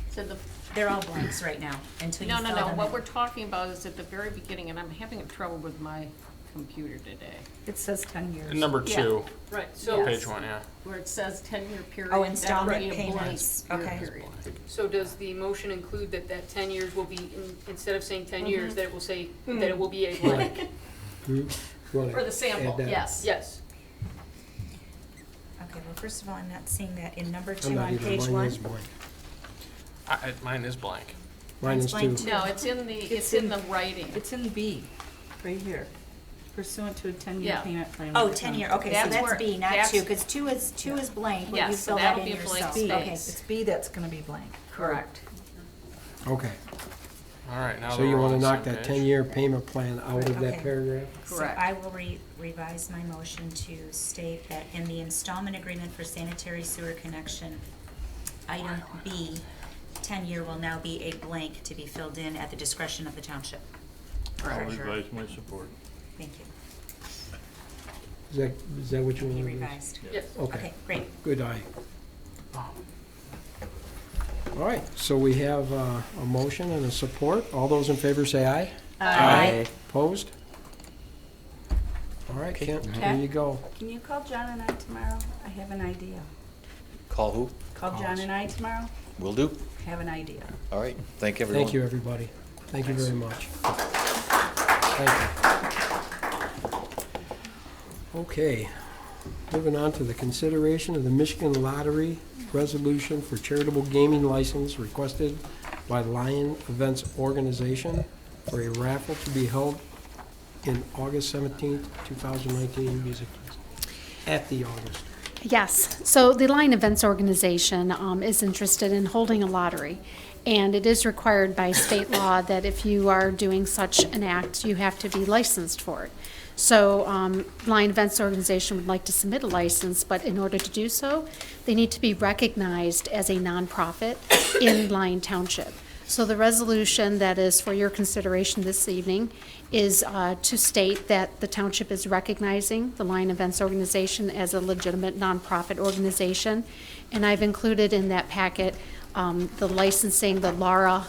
So the, They're all blanks right now until you no, fill no, them no, in. what we're talking about is at the very beginning, and I'm having trouble with my computer today, It says 10 years. Number Yeah. 2, Right, so, page 1, yeah. where it says 10-year period. Oh, that installment would be a blank payments. year Okay. period. so does the motion include that 10 years will be, instead of saying 10 years, that it will say, that it will be a blank? Hmm? You wanna For the sample, add that? yes. Yes. Okay, well, first of all, I'm not seeing that in number I'm 2 not on either. page Mine 1. is blank. Mine is blank. Mine Mine's is blank too. too. No, it's in the, it's in the writing. It's in B, right here. Pursuant to a 10-year Yeah. payment plan. Oh, with the 10 year, town. okay, so That's that's where- B, not that's- 2, because 2 is blank, but you Yes, so fill that that'll in be a blank yourself. space. Okay. It's B that's gonna be blank. Correct. Okay. All right, now So that you we're want on to the knock same that page. 10-year payment plan out of that Okay. paragraph? So Correct. I will revise my motion to state that in the installment agreement for sanitary sewer connection, item B, 10-year will now be a blank to be filled in at the discretion of the township. I'll Treasurer. revise my support. Thank you. Is that what you want Be to do? revised. Yes. Okay. Okay, great. Good eye. All right, so we have a motion and a support. All those in favor say aye. Aye. Opposed? All right, Kent, there you go. Can you call John and I tomorrow? I have an idea. Call who? Call John and I tomorrow? Will do. Have an idea. All right. Thank everyone. Thank you, everybody. Thank you very much. Thank you. Okay, moving on to the consideration of the Michigan Lottery resolution for charitable gaming license requested by Lion Events Organization for a raffle to be held in August 17th, 2019, music at the August. Yes, so the Lion Events Organization is interested in holding a lottery, and it is required by state law that if you are doing such an act, you have to be licensed for it. So Lion Events Organization would like to submit a license, but in order to do so, they need to be recognized as a nonprofit in Lyon Township. So the resolution that is for your consideration this evening is to state that the township is recognizing the Lion Events Organization as a legitimate nonprofit organization. And I've included in that packet the licensing, the LARA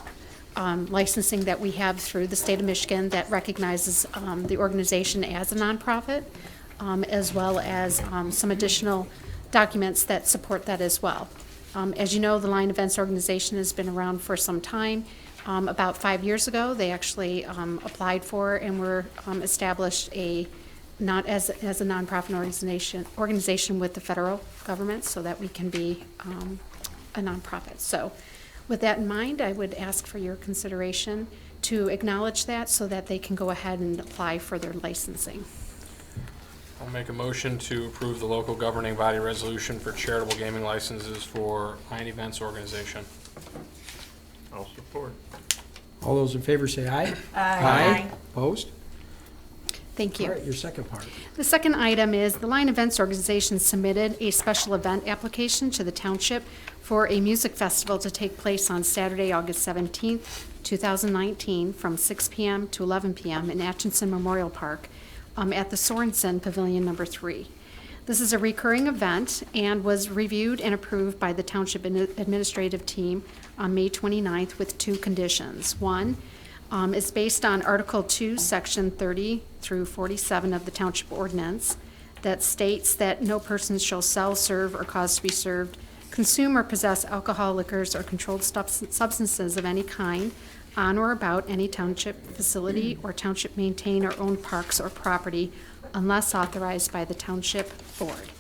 licensing that we have through the state of Michigan that recognizes the organization as a nonprofit, as well as some additional documents that support that as well. As you know, the Lion Events Organization has been around for some time. About 5 years ago, they actually applied for and were established not as a nonprofit organization with the federal government, so that we can be a nonprofit. So, with that in mind, I would ask for your consideration to acknowledge that, so that they can go ahead and apply for their licensing. I'll make a motion to approve the local governing body resolution for charitable gaming licenses for Lion Events Organization. I'll support. All those in favor say aye. Aye. Opposed? Thank you. All right, your second part. The second item is the Lion Events Organization submitted a special event application to the township for a music festival to take place on Saturday, August 17th, 2019, from 6 p.m. to 11 p.m. in Atchison Memorial Park at the Sorensen Pavilion Number 3. This is a recurring event and was reviewed and approved by the township administrative team on May 29th with 2 conditions. One, is based on Article 2, Section 30 through 47 of the Township Ordinance that states that no person shall sell, serve, or cause to be served, consume, or possess alcohol, liquors, or controlled substances of any kind on or about any township facility or township maintain or own parks or property unless authorized by the Township Board.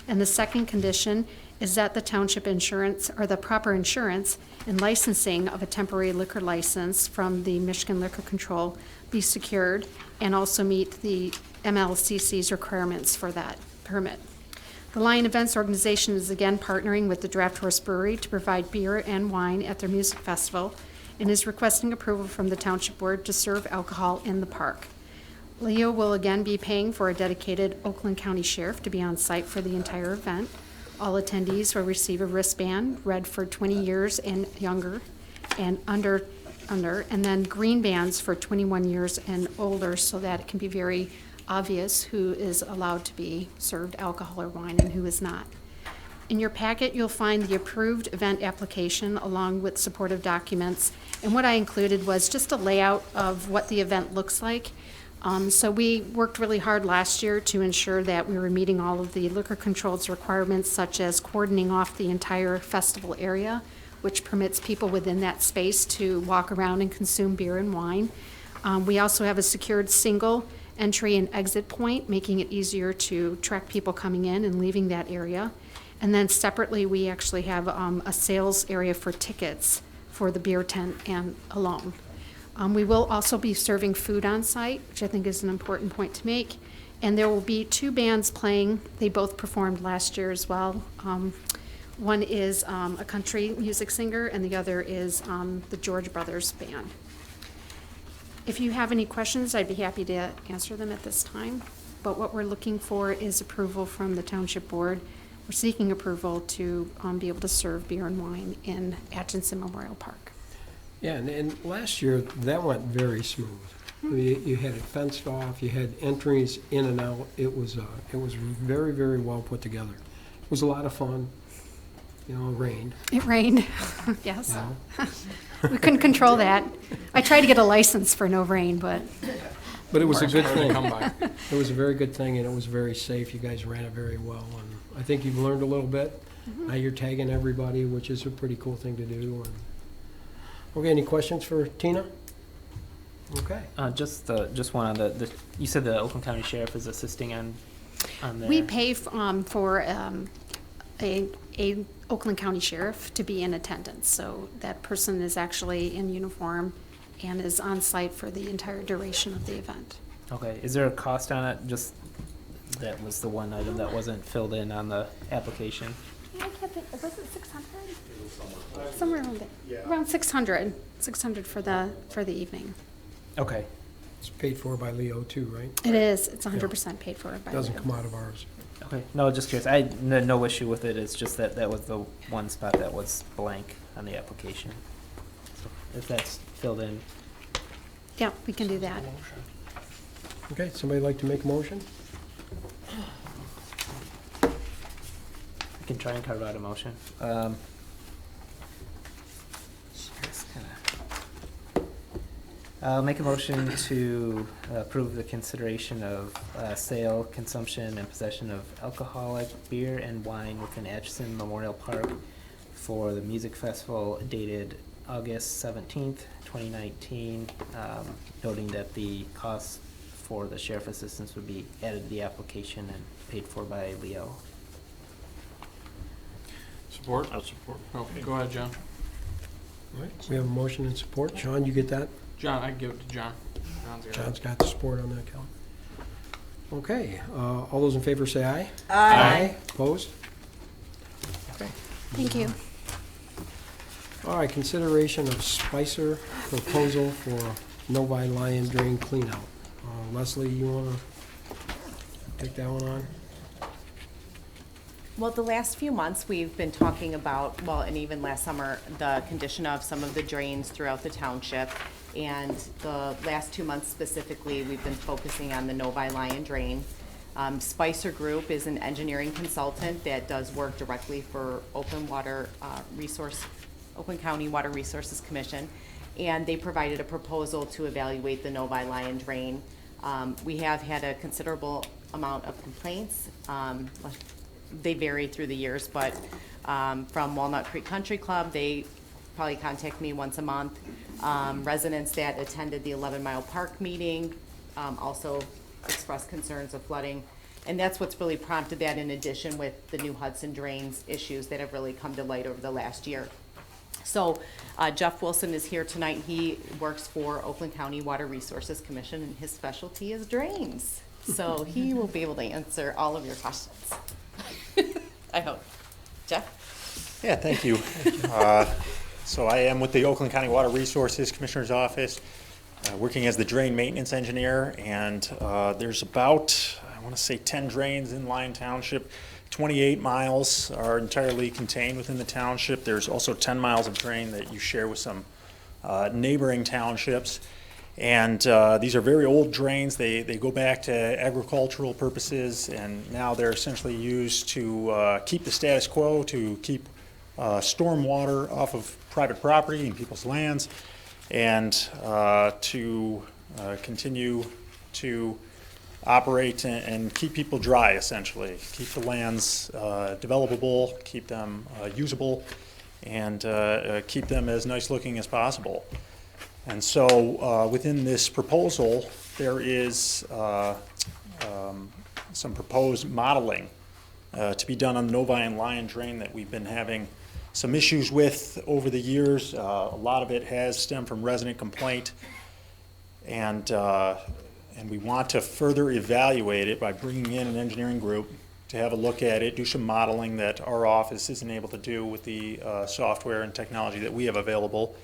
And the second condition is that the township insurance or the proper insurance and licensing of a temporary liquor license from the Michigan Liquor Control be secured and also meet the MLCC's requirements for that permit. The Lion Events Organization is again partnering with the Draft Horse Brewery to provide beer and wine at their music festival and is requesting approval from the Township Board to serve alcohol in the park. Leo will again be paying for a dedicated Oakland County Sheriff to be on site for the entire event. All attendees will receive a wristband, red for 20 years and younger, and under, and then green bands for 21 years and older, so that it can be very obvious who is allowed to be served alcohol or wine and who is not. In your packet, you'll find the approved event application along with supportive documents, and what I included was just a layout of what the event looks like. So we worked really hard last year to ensure that we were meeting all of the liquor controls requirements, such as cordoning off the entire festival area, which permits people within that space to walk around and consume beer and wine. We also have a secured single entry and exit point, making it easier to track people coming in and leaving that area. And then separately, we actually have a sales area for tickets for the beer tent and alone. We will also be serving food on site, which I think is an important point to make. And there will be 2 bands playing. They both performed last year as well. One is a country music singer, and the other is the George Brothers Band. If you have any questions, I'd be happy to answer them at this time. But what we're looking for is approval from the Township Board. We're seeking approval to be able to serve beer and wine in Atchison Memorial Park. Yeah, and last year, that went very smooth. You had it fenced off, you had entries in and out. It was very, very well put together. It was a lot of fun. You know, it rained. It rained, yes. You know? We couldn't control that. I tried to get a license for no rain, but. But it was a good thing. Come by. It was a very good thing, and it was very safe. You guys ran it very well, and I think you've learned a little bit. Now you're tagging everybody, which is a pretty cool thing to do. And okay, any questions for Tina? Okay. Just one on the, you said the Oakland County Sheriff is assisting on there. We pay for a Oakland County Sheriff to be in attendance, so that person is actually in uniform and is on site for the entire duration of the event. Okay, is there a cost on it? Just, that was the one item that wasn't filled in on the application. I can't think, was it 600? Somewhere around there. Around 600 for the evening. Okay. It's paid for by Leo too, right? It is, it's 100% paid for by. Doesn't Leo. come out of ours. Okay, no, just curious. I had no issue with it. It's just that was the one spot that was blank on the application. So if that's filled in. Yeah, we can do that. Okay, somebody like to make a motion? I can try and carve out a motion. I'll make a motion to approve the consideration of sale, consumption, and possession of alcoholic beer and wine within Atchison Memorial Park for the music festival dated August 17th, 2019, noting that the cost for the sheriff assistance would be added to the application and paid for by Leo. Support? I'll support. Oh, go ahead, John. All right, we have a motion and support. Sean, you get that? John, I can give it to John. John's got the support on that count. Okay, all those in favor say aye. Aye. Opposed? Okay. Thank you. All right, consideration of Spicer proposal for Novi Lion drain cleanout. Leslie, you want to take that one on? Well, the last few months, we've been talking about, well, and even last summer, the condition of some of the drains throughout the township. And the last 2 months specifically, we've been focusing on the Novi Lion drain. Spicer Group is an engineering consultant that does work directly for Oakland County Water Resources Commission. And they provided a proposal to evaluate the Novi Lion drain. We have had a considerable amount of complaints. They vary through the years, but from Walnut Creek Country Club, they probably contact me once a month. Residents that attended the 11 Mile Park meeting also expressed concerns of flooding. And that's what's really prompted that, in addition with the new Hudson drains issues that have really come to light over the last year. So Jeff Wilson is here tonight. He works for Oakland County Water Resources Commission, and his specialty is drains. So he will be able to answer all of your questions. I hope. Jeff? Yeah, thank you. So I am with the Oakland County Water Resources Commissioner's Office, working as the drain maintenance engineer, and there's about, I want to say 10 drains in Lyon Township. 28 miles are entirely contained within the township. There's also 10 miles of drain that you share with some neighboring townships. And these are very old drains. They go back to agricultural purposes, and now they're essentially used to keep the status quo, to keep storm water off of private property and people's lands, and to continue to operate and keep people dry, essentially. Keep the lands developable, keep them usable, and keep them as nice looking as possible. And so within this proposal, there is some proposed modeling to be done on the Novi and Lion drain that we've been having some issues with over the years. A lot of it has stemmed from resident complaint, and we want to further evaluate it by bringing in an engineering group to have a look at it, do some modeling that our office isn't able to do with the software and technology that we have available,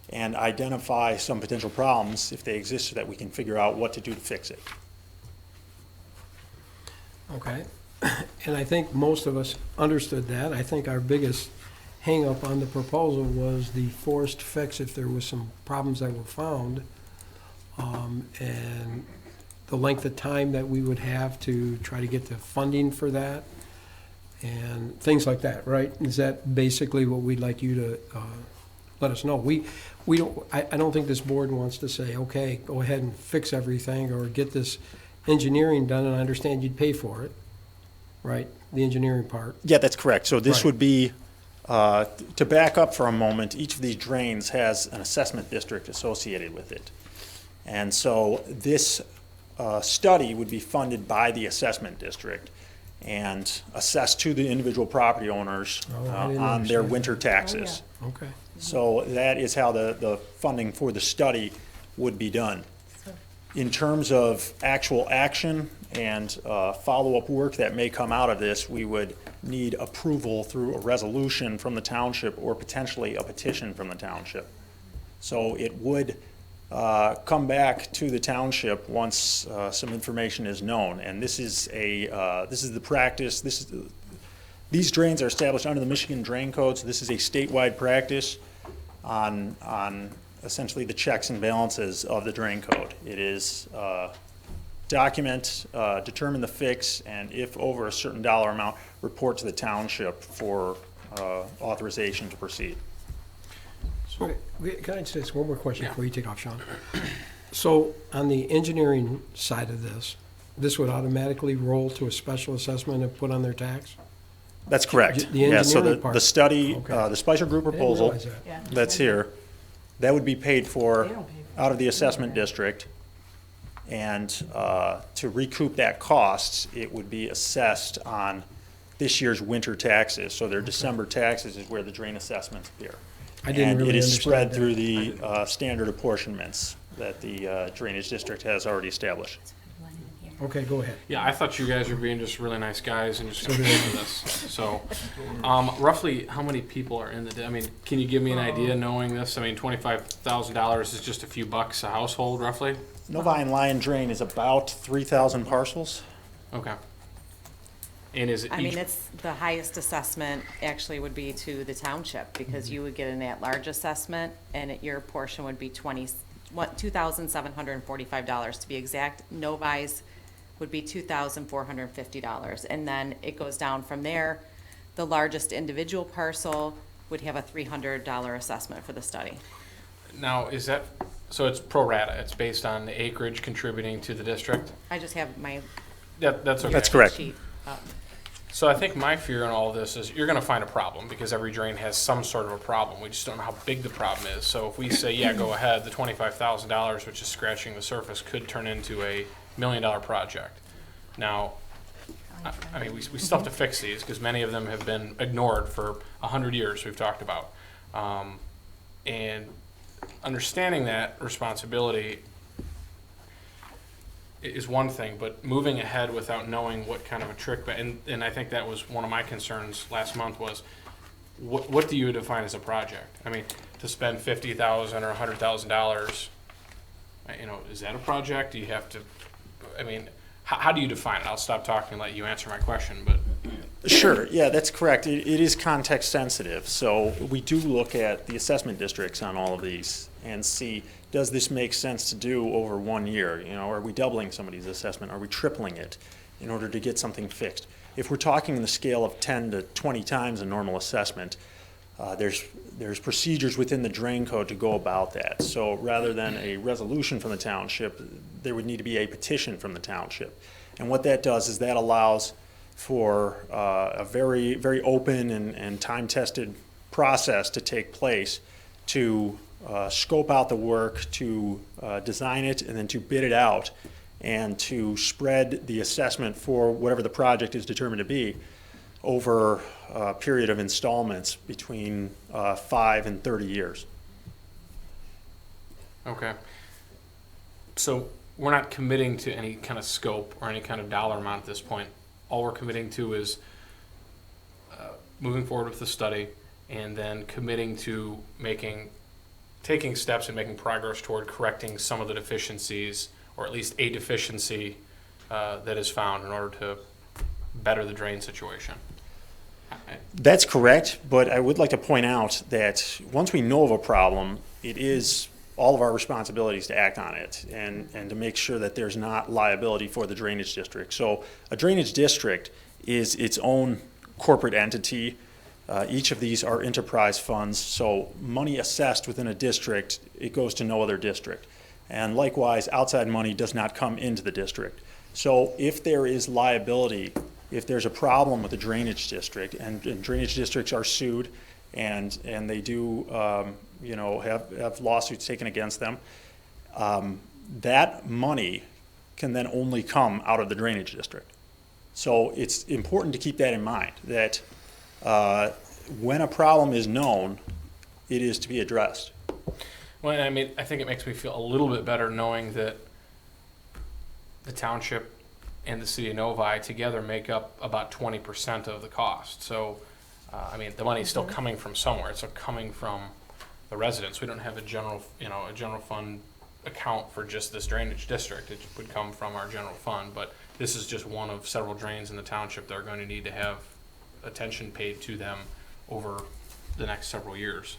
and identify some potential problems if they exist so that we can figure out what to do to fix it. Okay. And I think most of us understood that. I think our biggest hang-up on the proposal was the forced fix if there was some problems that were found, and the length of time that we would have to try to get the funding for that, and things like that, right? Is that basically what we'd like you to let us know? We don't, I don't think this board wants to say, okay, go ahead and fix everything or get this engineering done, and I understand you'd pay for it, right? The engineering part. Yeah, that's correct. So this Right. would be, to back up for a moment, each of these drains has an assessment district associated with it. And so this study would be funded by the assessment district and assessed to the individual property owners Oh, I on didn't their understand winter that. taxes. Okay. So that is how the funding for the study would be done. In terms of actual action and follow-up work that may come out of this, we would need approval through a resolution from the township or potentially a petition from the township. So it would come back to the township once some information is known. And this is the practice. These drains are established under the Michigan Drain Code, so this is a statewide practice on essentially the checks and balances of the drain code. It is document, determine the fix, and if over a certain dollar amount, report to the township for authorization to proceed. Okay, can I just ask one more question before you take off, Sean? So on the engineering side of this would automatically roll to a special assessment and put on their tax? That's correct. The Yeah, so engineering part. the study, Okay. the Spicer Group I didn't proposal realize that. Yeah. that's here, that would be paid for They don't pay for out of the assessment district. And to recoup that cost, it would be assessed on this year's winter taxes. So their December taxes is where the drain assessments appear. I didn't really And it is understand spread that. through the standard apportionments that the drainage district has already established. Okay, go ahead. Yeah, I thought you guys were being just really nice guys and just So going did I. to this. So, roughly how many people are in the, I mean, can you give me an idea knowing this? I mean, $25,000 is just a few bucks a household, roughly? Novi and Lion Drain is about 3,000 parcels. Okay. And is it I mean, each, it's the highest assessment actually would be to the township, because you would get an at-large assessment, and your portion would be $2,745 to be exact. Novi's would be $2,450, and then it goes down from there. The largest individual parcel would have a $300 assessment for the study. now, is that, so it's pro rata, it's based on the acreage contributing to the district? I just have my That's okay. That's correct. sheet up. So I think my fear in all of this is you're going to find a problem because every drain has some sort of a problem. We just don't know how big the problem is. So if we say, yeah, go ahead, the $25,000, which is scratching the surface, could turn into a $1 million project. Now, I mean, we still have to fix these because many of them have been ignored for 100 years, we've talked about. And understanding that responsibility is one thing, but moving ahead without knowing what kind of a trick, and I think that was one of my concerns last month was, what do you define as a project? I mean, to spend $50,000 or $100,000, you know, is that a project? Do you have to, I mean, how do you define it? I'll stop talking and let you answer my question, but. Sure, yeah, that's correct. It is context sensitive. So we do look at the assessment districts on all of these and see, does this make sense to do over 1 year? You know, are we doubling somebody's assessment? Are we tripling it in order to get something fixed? If we're talking in the scale of 10 to 20 times a normal assessment, there's procedures within the drain code to go about that. So rather than a resolution from the township, there would need to be a petition from the township. And what that does is that allows for a very, very open and time-tested process to take place to scope out the work, to design it, and then to bid it out, and to spread the assessment for whatever the project is determined to be over a period of installments between 5 and 30 years. Okay. So we're not committing to any kind of scope or any kind of dollar amount at this point. All we're committing to is moving forward with the study and then committing to taking steps and making progress toward correcting some of the deficiencies, or at least a deficiency that is found in order to better the drain situation. That's correct, but I would like to point out that once we know of a problem, it is all of our responsibilities to act on it and to make sure that there's not liability for the drainage district. So a drainage district is its own corporate entity. Each of these are enterprise funds, so money assessed within a district, it goes to no other district. And likewise, outside money does not come into the district. So if there is liability, if there's a problem with the drainage district, and drainage districts are sued, and they do have lawsuits taken against them, that money can then only come out of the drainage district. So it's important to keep that in mind, that when a problem is known, it is to be addressed. Well, I mean, I think it makes me feel a little bit better knowing that the township and the city of Novi together make up about 20% of the cost. So, I mean, the money's still coming from somewhere. It's coming from the residents. We don't have a general fund account for just this drainage district. It would come from our general fund, but this is just one of several drains in the township that are going to need to have attention paid to them over the next several years.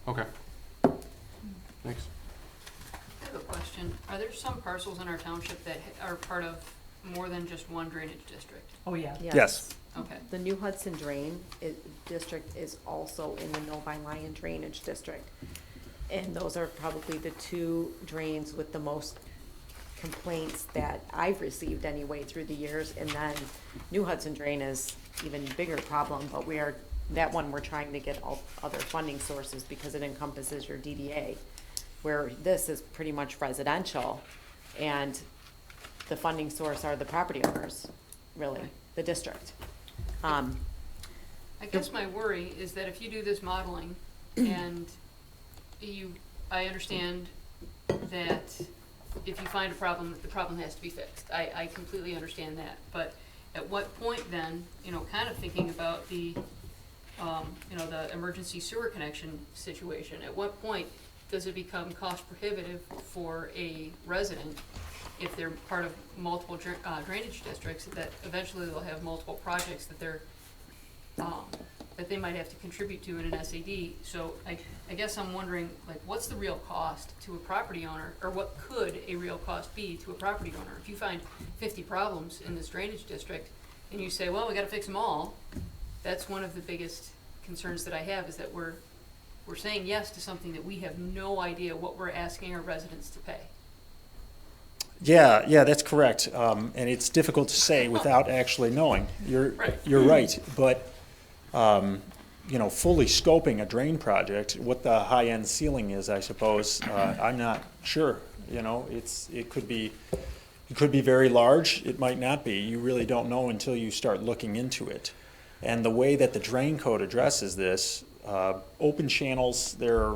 Okay. Thanks. I have a question. Are there some parcels in our township that are part of more than just one drainage district? Oh, yeah. Yes. Okay. The New Hudson Drain District is also in the Novi Lion Drainage District. And those are probably the two drains with the most complaints that I've received anyway through the years. And then New Hudson Drain is even bigger problem, but that one we're trying to get all other funding sources because it encompasses your DDA, where this is pretty much residential, and the funding source are the property owners, really, the district. I guess my worry is that if you do this modeling and I understand that if you find a problem, the problem has to be fixed. I completely understand that, but at what point then, kind of thinking about the, the emergency sewer connection situation, at what point does it become cost prohibitive for a resident if they're part of multiple drainage districts, that eventually they'll have multiple projects that they're, that they might have to contribute to in an SAD. So I guess I'm wondering, like, what's the real cost to a property owner, or what could a real cost be to a property owner? If you find 50 problems in this drainage district and you say, well, we gotta fix them all, that's one of the biggest concerns that I have, is that we're saying yes to something that we have no idea what we're asking our residents to pay. Yeah, that's correct. And it's difficult to say without actually knowing. You're right, but fully scoping a drain project, what the high-end ceiling is, I suppose, I'm not sure. It could be very large. It might not be. You really don't know until you start looking into it. And the way that the drain code addresses this, open channels, they're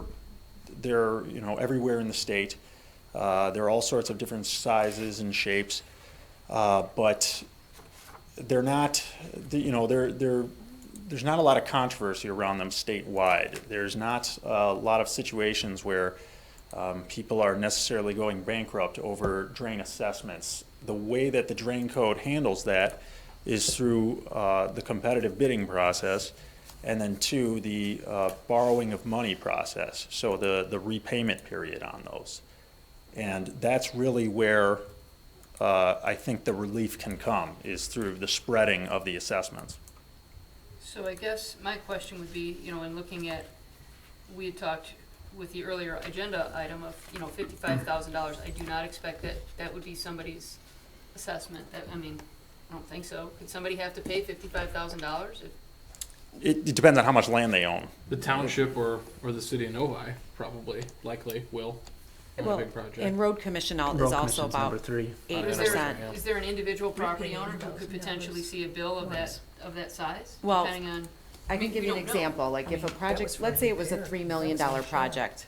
everywhere in the state. There are all sorts of different sizes and shapes, but they're not, there's not a lot of controversy around them statewide. There's not a lot of situations where people are necessarily going bankrupt over drain assessments. The way that the drain code handles that is through the competitive bidding process, and then two, the borrowing of money process, so the repayment period on those. And that's really where I think the relief can come, is through the spreading of the assessments. So I guess my question would be, in looking at, we had talked with the earlier agenda item of, $55,000. I do not expect that that would be somebody's assessment. I don't think so. Could somebody have to pay $55,000? It depends on how much land they own. The township or the city of Novi likely will. Well, big project. and road commission is Road also commission's number about 3. 8%. Is there an individual property owner who could potentially see a bill of that size? Well, depending on, I can give you an example, like if a project, let's say it was a $3 million project,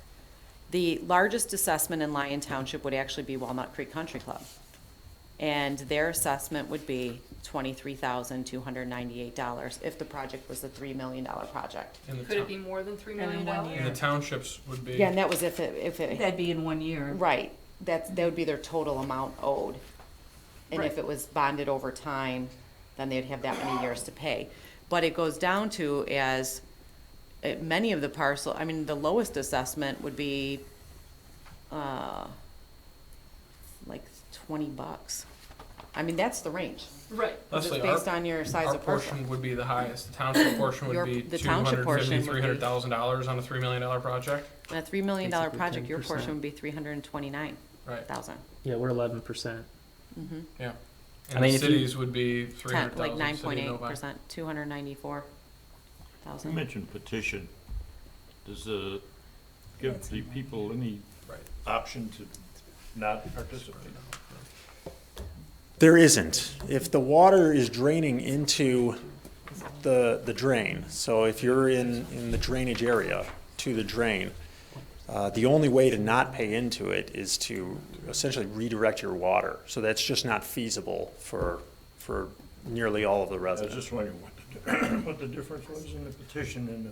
the largest assessment in Lyon Township would actually be Walnut Creek Country Club. And their assessment would be $23,298 if the project was a $3 million project. could it be more than $3 million? And the townships would be. Yeah, and that was if it. That'd be in 1 year. Right, that would be their total amount owed. And if Right. it was bonded over time, then they'd have that many years to pay. But it goes down to, as many of the the lowest assessment would be like $20. That's the range. Right. It's Leslie, based on your size our of parcel. portion would be the highest. The township portion would be The township portion would be- $250,000-$300,000 on a $3 million project. On a $3 million Basically project, your 10%. portion would be $329,000. Right. Yeah, we're 11%. Mm-hmm. Yeah. I And mean, the if you- cities would be 300,000. Like city of Novi. 9.8%, You 294,000. mentioned petition. Does it give the people any Right. option to not participate? There isn't. If the water is draining into the drain, so if you're in the drainage area to the drain, the only way to not pay into it is to essentially redirect your water. So that's just not feasible for nearly all of the I was residents. just wondering what the difference was in the petition and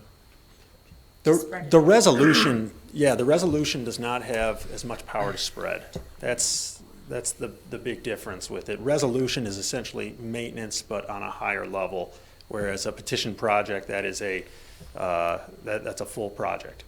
The resolution, the resolution does not have as much power to spread. That's the big difference with it. Resolution is essentially maintenance, but on a higher level, whereas a petition project, that is that's a full project.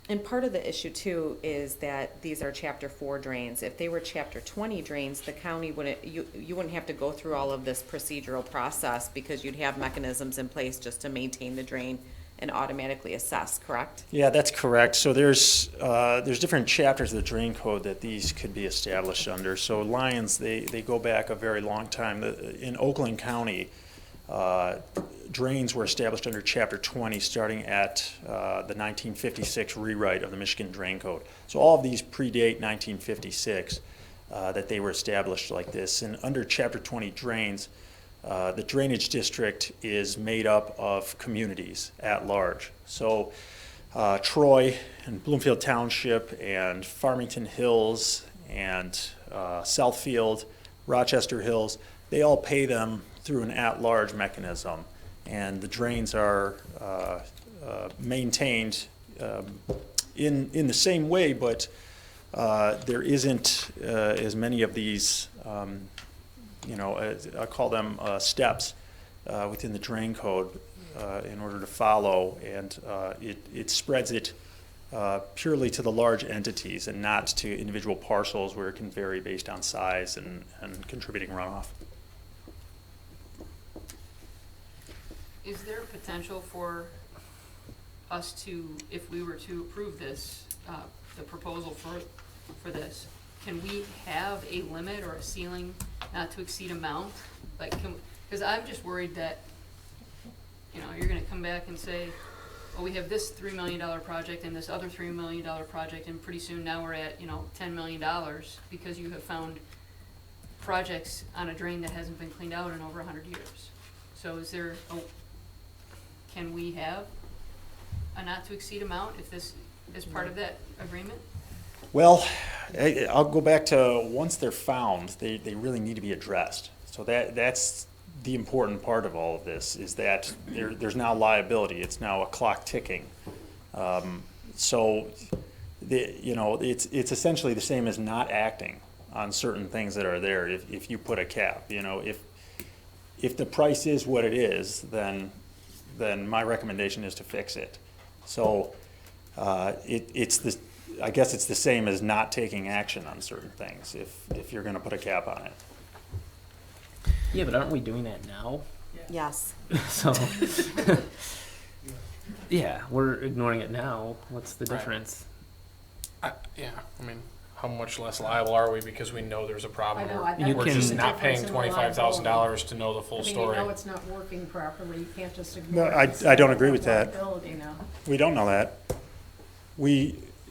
And part of the issue too is that these are chapter 4 drains. If they were chapter 20 drains, the county you wouldn't have to go through all of this procedural process, because you'd have mechanisms in place just to maintain the drain and automatically assess, correct? Yeah, that's correct. So there's different chapters of the drain code that these could be established under. So Lyons, they go back a very long time. In Oakland County, drains were established under Chapter 20, starting at the 1956 rewrite of the Michigan Drain Code. So all of these predate 1956 that they were established like this. And under Chapter 20 drains, the drainage district is made up of communities at large. So Troy and Bloomfield Township and Farmington Hills and Southfield, Rochester Hills, they all pay them through an at-large mechanism. And the drains are maintained in the same way, but there isn't as many of these, I call them steps within the drain code in order to follow, and it spreads it purely to the large entities and not to individual parcels where it can vary based on size and contributing runoff. Is there potential for us to, if we were to approve this, the proposal for this, can we have a limit or a ceiling not to exceed amount? Like, because I'm just worried that, you're gonna come back and say, well, we have this $3 million project and this other $3 million project, and pretty soon now we're at, $10 million because you have found projects on a drain that hasn't been cleaned out in over 100 years. So can we have a not to exceed amount if this is part of that agreement? Well, I'll go back to once they're found, they really need to be addressed. So that's the important part of all of this, is that there's now liability. It's now a clock ticking. So it's essentially the same as not acting on certain things that are there. If you put a cap, if the price is what it is, then my recommendation is to fix it. So I guess it's the same as not taking action on certain things if you're going to put a cap on it. Yeah, but aren't we doing that now? Yes. So, yeah, we're ignoring it now. What's the Right. difference? How much less liable are we because we know there's a problem? I know, Or You we're can- just not paying Difference in $25,000 to know the full story. You know it's not working properly, you can't just No, ignore it. I and say don't it's agree not with that. liability now. We don't know that.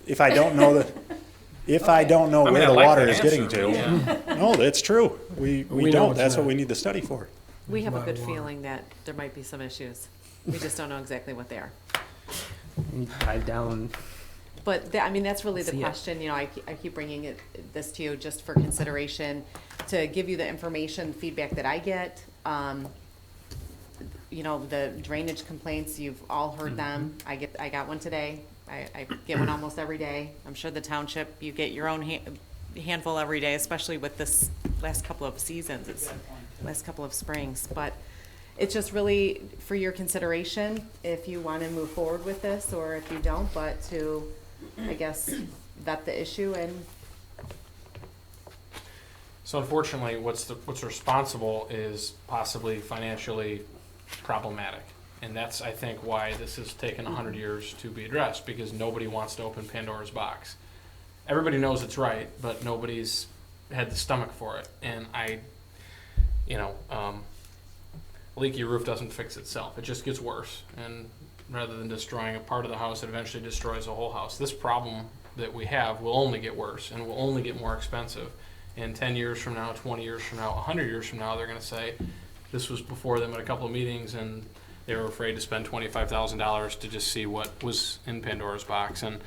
If I don't know where the I like water that is answer, getting to, yeah. no, that's true. We We know don't. it's That's what not. we need the study for. We have a Bottom good line. feeling that there might be some issues. We just don't know exactly what they are. You dive down. But that's really the See it. question, I keep bringing this to you just for consideration, to give you the information, feedback that I get. The drainage complaints, you've all heard them. I got one today. I get one almost every day. I'm sure the township, you get your own handful every day, especially with this last couple of seasons, last couple of springs. But it's just really for your consideration if you want to move forward with this or if you don't, but to, I guess, vet the issue and. So unfortunately, what's responsible is possibly financially problematic. And that's, I think, why this has taken 100 years to be addressed, because nobody wants to open Pandora's box. Everybody knows it's right, but nobody's had the stomach for it. And leaky roof doesn't fix itself. It just gets worse. And rather than destroying a part of the house, it eventually destroys the whole house. This problem that we have will only get worse and will only get more expensive. And 10 years from now, 20 years from now, 100 years from now, they're going to say, this was before them at a couple of meetings, and they were afraid to spend $25,000 to just see what was in Pandora's box. And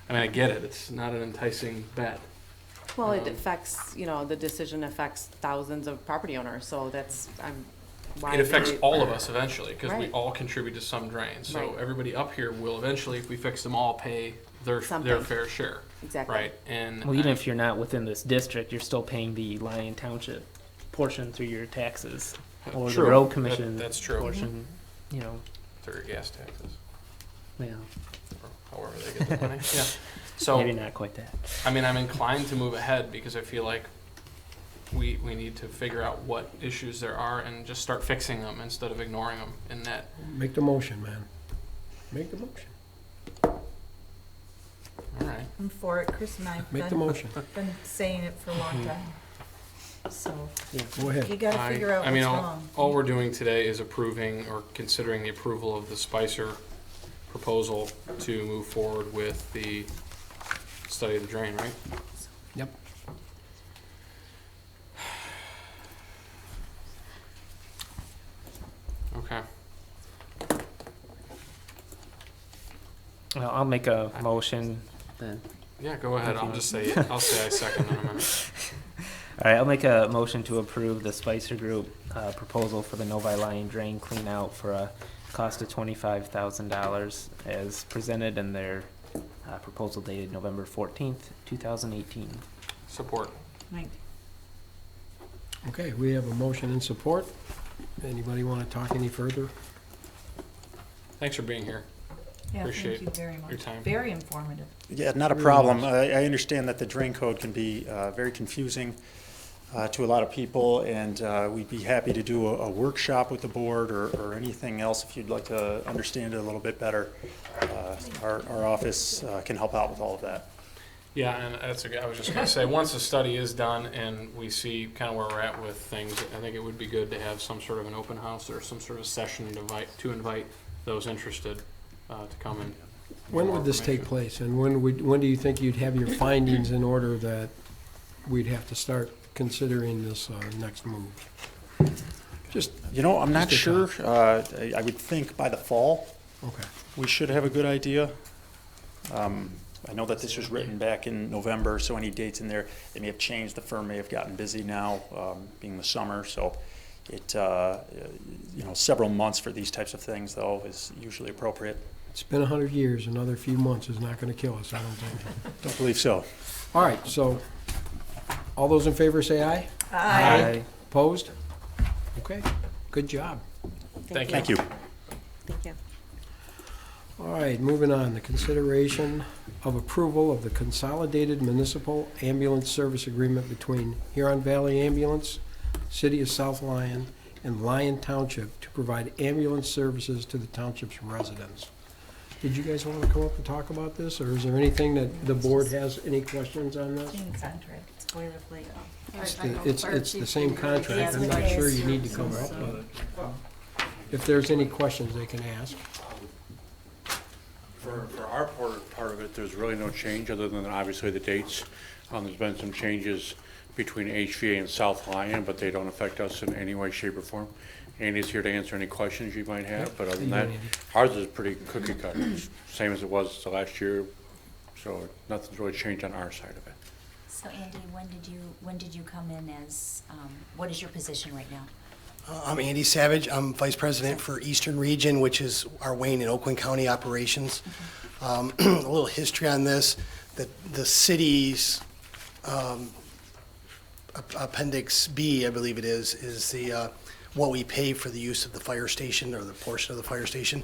I get it. It's not an enticing bet. Well, it affects, the decision affects thousands of property owners, so that's, why. It affects all of us eventually, because we Right. all contribute to some drain. So Right. everybody up here will eventually, if we fix them all, pay their Something. fair share. Exactly. Right? And Well, even if you're not within this district, you're still paying the Lyon Township portion through your taxes, or True. the road commission That's true. portion. through your gas taxes, Yeah, or however they get the money. Yeah. So maybe not quite that. I'm inclined to move ahead because I feel like we need to figure out what issues there are and just start fixing them instead of ignoring them. And that. Make the motion, man. Make the motion. All right. I'm for it, Chris and I have Make the motion. been saying it for a long time. So, Go ahead. you gotta figure out what's wrong. All we're doing today is approving or considering the approval of the Spicer proposal to move forward with the study of the drain, right? Yep. Okay. Well, I'll make a motion then. Yeah, go ahead. I'll just say it. I'll say I second in a minute. All right, I'll make a motion to approve the Spicer Group proposal for the Novi Line drain clean out for a cost of $25,000 as presented in their proposal dated November 14th, 2018. Support. Okay, we have a motion and support. Anybody want to talk any further? Thanks for being here. Yeah, Appreciate thank you very much. your time. Very informative. Yeah, not a Really problem. nice. I understand that the drain code can be very confusing to a lot of people, and we'd be happy to do a workshop with the board or anything else if you'd like to understand it a little bit better. Our office can help out with all of that. Yeah, and I was just going to say, once the study is done and we see kind of where we're at with things, I think it would be good to have some sort of an open house or some sort of session to invite those interested to come in. When would this take place, and when do you think you'd have your findings in order that we'd have to start considering this next move? Just, I'm not just a sure. thought. I would think by the fall, Okay. we should have a good idea. I know that this was written back in November, so any dates in there, they may have changed. The firm may have gotten busy now, being the summer, so it, several months for these types of things, though, is usually appropriate. It's been 100 years. Another few months is not going to kill us, I don't think. Don't believe so. All right, so all those in favor say aye. Aye. Opposed? Okay, good job. Thank you. Thank you. All right, moving on, the consideration of approval of the Consolidated Municipal Ambulance Service Agreement between Huron Valley Ambulance, City of South Lyon, and Lyon Township to provide ambulance services to the township's residents. Did you guys want to come up and talk about this, or is there anything that the board has any questions on this? Same contract, it's boilerplate. It's the same contract, Yes, I'm it not sure is. you need to come up, but if there's any questions, they can ask. For our part of it, there's really no change other than obviously the dates. There's been some changes between HVA and South Lyon, but they don't affect us in any way, shape, or form. Andy's here to answer any questions you might have, but other than that, ours is pretty cookie cutter, same as it was the last year. So nothing's really changed on our side of it. So Andy, when did you come in as, what is your position right now? I'm Andy Savage. I'm Vice President for Eastern Region, which is our Wayne and Oakland County operations. A little history on this. The city's Appendix B, I believe it is the what we pay for the use of the fire station or the portion of the fire station.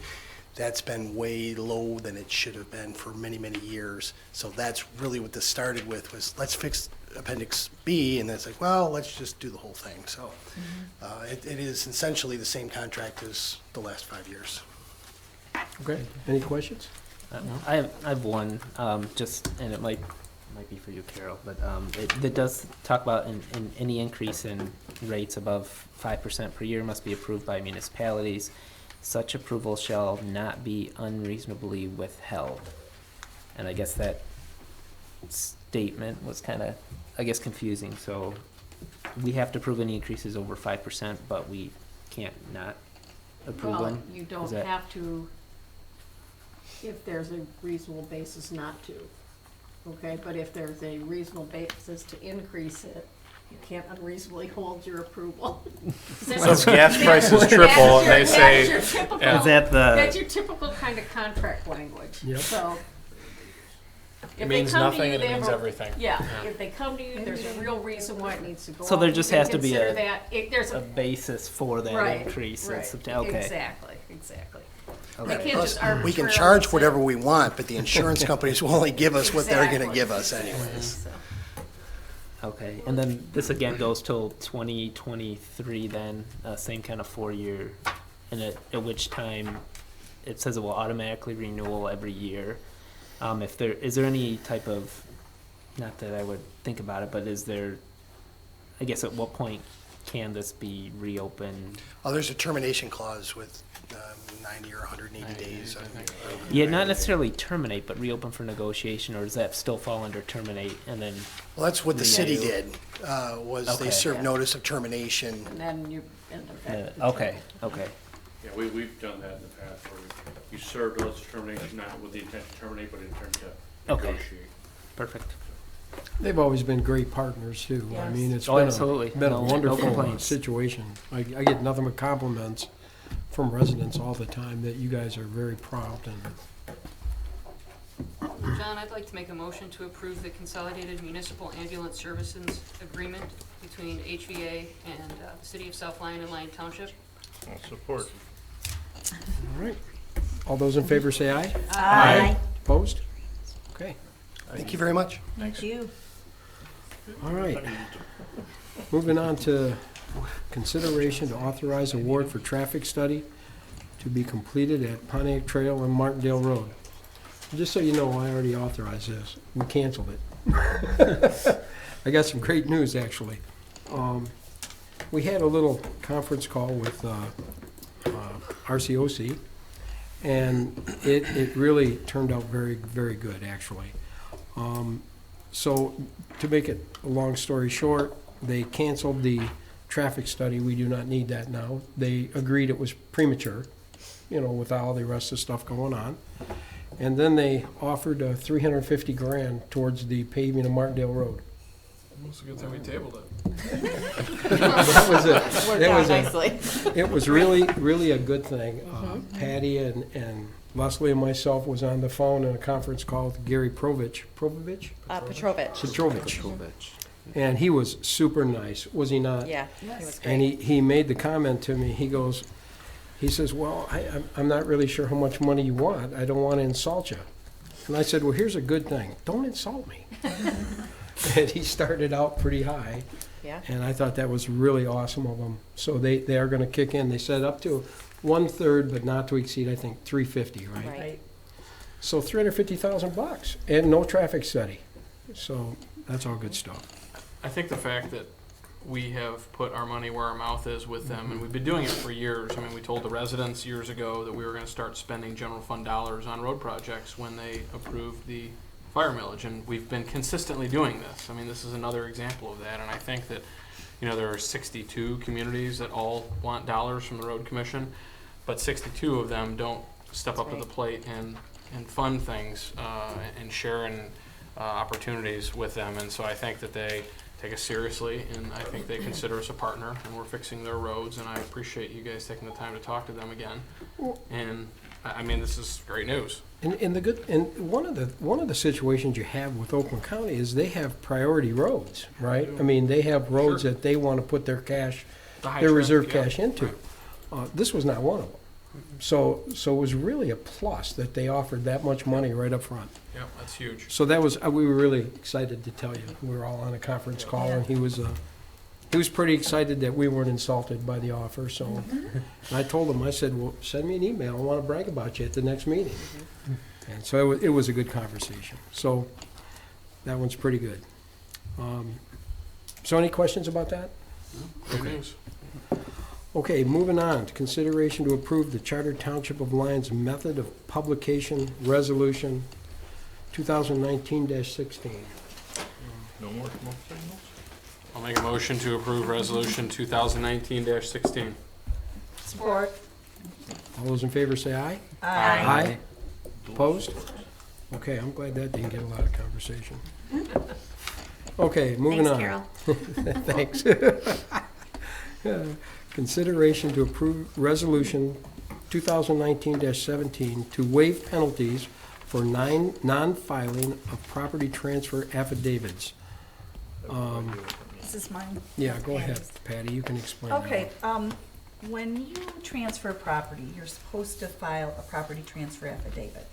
That's been way low than it should have been for many, many years. So that's really what this started with, was let's fix Appendix B, and then it's like, well, let's just do the whole thing. So it is essentially the same contract as the last 5 years. Okay, any questions? I have one, and it might be for you, Carol, but it does talk about in any increase in rates above 5% per year must be approved by municipalities. Such approval shall not be unreasonably withheld. And I guess that statement was kind of, confusing. So we have to approve any increases over 5%, but we can't not approve them? You don't have to if there's a reasonable basis not to, okay? But if there's a reasonable basis to increase it, you can't unreasonably hold your approval. So if gas prices triple and they say, That's your typical, that's your typical kind of contract language. Yep. So if It they means come to nothing you, and it they means have a- everything. Yeah, if they come to you, there's a real reason why it needs to go up. So there You just can has to be consider a- that. There's A basis for that right, increase. right, Okay. exactly. They Okay. can't just arbitrarily We can charge say- whatever we want, but the insurance companies will only give us what they're gonna Exactly. give us anyways. So, Okay, and then this again goes till 2023 then, same kind of 4-year, and at which time it says it will automatically renewal every year. Is there any type of, not that I would think about it, but is there, I guess at what point can this be reopened? Oh, there's a termination clause with 90 or 180 days. Yeah, not necessarily terminate, but reopen for negotiation, or does that still fall under terminate and then? Well, that's what the city renew? did, was Okay. they served notice of termination. and then you end up. Okay. Yeah, we've done that in the past, where you served notice of termination, not with the intent to terminate, but in intent to Okay. negotiate. Perfect. They've always been great partners too. I Yes. mean, it's Oh, been absolutely. been a No wonderful complaints. situation. I get nothing but compliments from residents all the time that you guys are very prompt and John, I'd like to make a motion to approve the Consolidated Municipal Ambulance Services Agreement between HVA and the City of South Lyon and Lyon Township. I'll support. all right. All those in favor say aye. Aye. Opposed? Okay. Thank you very much. Thank you. All right. Moving on to consideration to authorize award for traffic study to be completed at Pontiac Trail and Martindale Road. Just so you know, I already authorized this. We canceled it. I got some great news, actually. We had a little conference call with RCOC, and it really turned out very, very good, actually. So to make it a long story short, they canceled the traffic study. We do not need that now. They agreed it was premature, with all the rest of the stuff going on. And then they offered $350,000 towards the paving of Martindale Road. It's a good thing we tabled it. That was it. Worked That out was nicely. It was really, really a good thing. Patty and Leslie and myself was on the phone in a conference call with Gary Petrovich. And he was super nice, was he not? Yeah, he was great. And he made the comment to me, he says, well, I'm not really sure how much money you want. I don't want to insult you. And I said, well, here's a good thing. Don't insult me. And he started out pretty high. Yeah. And I thought that was really awesome of them. So they are going to kick in. They said up to 1/3, but not to exceed, I think, $350, right? Right. So $350,000 and no traffic study. So that's all good stuff. I think the fact that we have put our money where our mouth is with them, and we've been doing it for years. I mean, we told the residents years ago that we were going to start spending general fund dollars on road projects when they approved the fire millage, and we've been consistently doing this. I mean, this is another example of that, and I think that, there are 62 communities that all want dollars from the road commission, but 62 of them don't step up to the plate and fund things and sharing opportunities with them, and so I think that they take us seriously, and I think they consider us a partner, and we're fixing their roads, and I appreciate you guys taking the time to talk to them again. And I mean, this is great news. And one of the situations you have with Oakland County is they have priority roads, right? I mean, they have roads that they want to put their cash, their reserve cash into. This was not one of them. So it was really a plus that they offered that much money right up front. Yeah, that's huge. So that was, we were really excited to tell you. We were all on a conference call, and he was pretty excited that we weren't insulted by the offer, so. And I told him, I said, well, send me an email, I want to brag about you at the next meeting. And so it was a good conversation. So that one's pretty good. So any questions about that? Great news. Okay, moving on to consideration to approve the Charter Township of Lyons method of publication resolution 2019-16. No more smoke signals? I'll make a motion to approve resolution 2019-16. Support. All those in favor say aye. Aye. Opposed? Okay, I'm glad that didn't get a lot of conversation. Okay, moving on. Thanks, Thanks. Consideration to approve resolution 2019-17 to waive penalties for non-filing of property transfer affidavits. This is mine. Yeah, go ahead, Patty, you can explain that. Okay, when you transfer property, you're supposed to file a property transfer affidavit.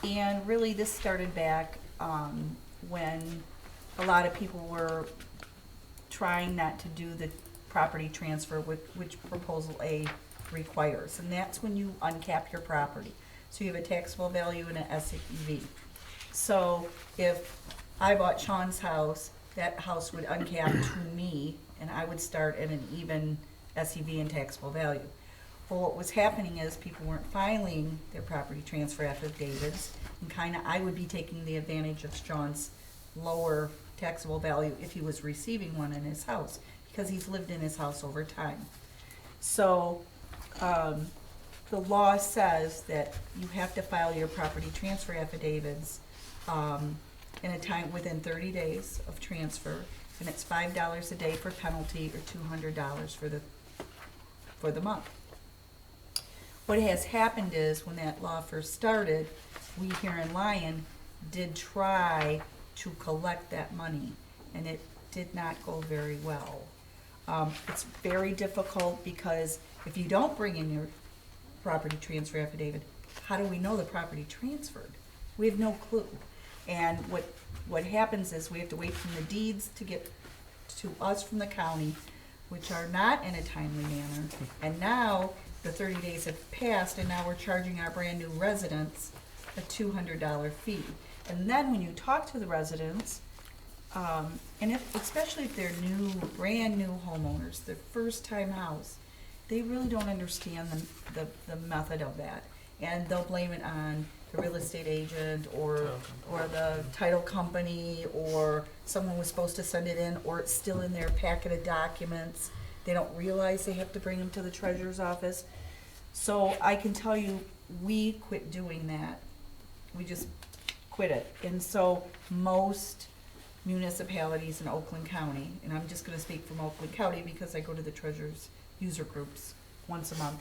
And really, this started back when a lot of people were trying not to do the property transfer, which Proposal A requires. And that's when you uncap your property. So you have a taxable value and an SEV. So if I bought Sean's house, that house would uncap to me, and I would start at an even SEV and taxable value. Well, what was happening is people weren't filing their property transfer affidavits, and I would be taking the advantage of Sean's lower taxable value if he was receiving one in his house, because he's lived in his house over time. So, the law says that you have to file your property transfer affidavits in a time within 30 days of transfer, and it's $5 a day for penalty or $200 for the month. What has happened is when that law first started, we here in Lyon did try to collect that money, and it did not go very well. It's very difficult because if you don't bring in your property transfer affidavit, how do we know the property transferred? We have no clue. And what happens is we have to wait for the deeds to get to us from the county, which are not in a timely manner. And now the 30 days have passed, and now we're charging our brand new residents a $200 fee. And then when you talk to the residents, and especially if they're brand new homeowners, their first time house, they really don't understand the method of that. And they'll blame it on the real estate agent or the title company, or someone was supposed to send it in, or it's still in their packet of documents. They don't realize they have to bring them to the treasurer's office. So I can tell you, we quit doing that. We just quit it. And so most municipalities in Oakland County, and I'm just gonna speak from Oakland County because I go to the treasurer's user groups once a month,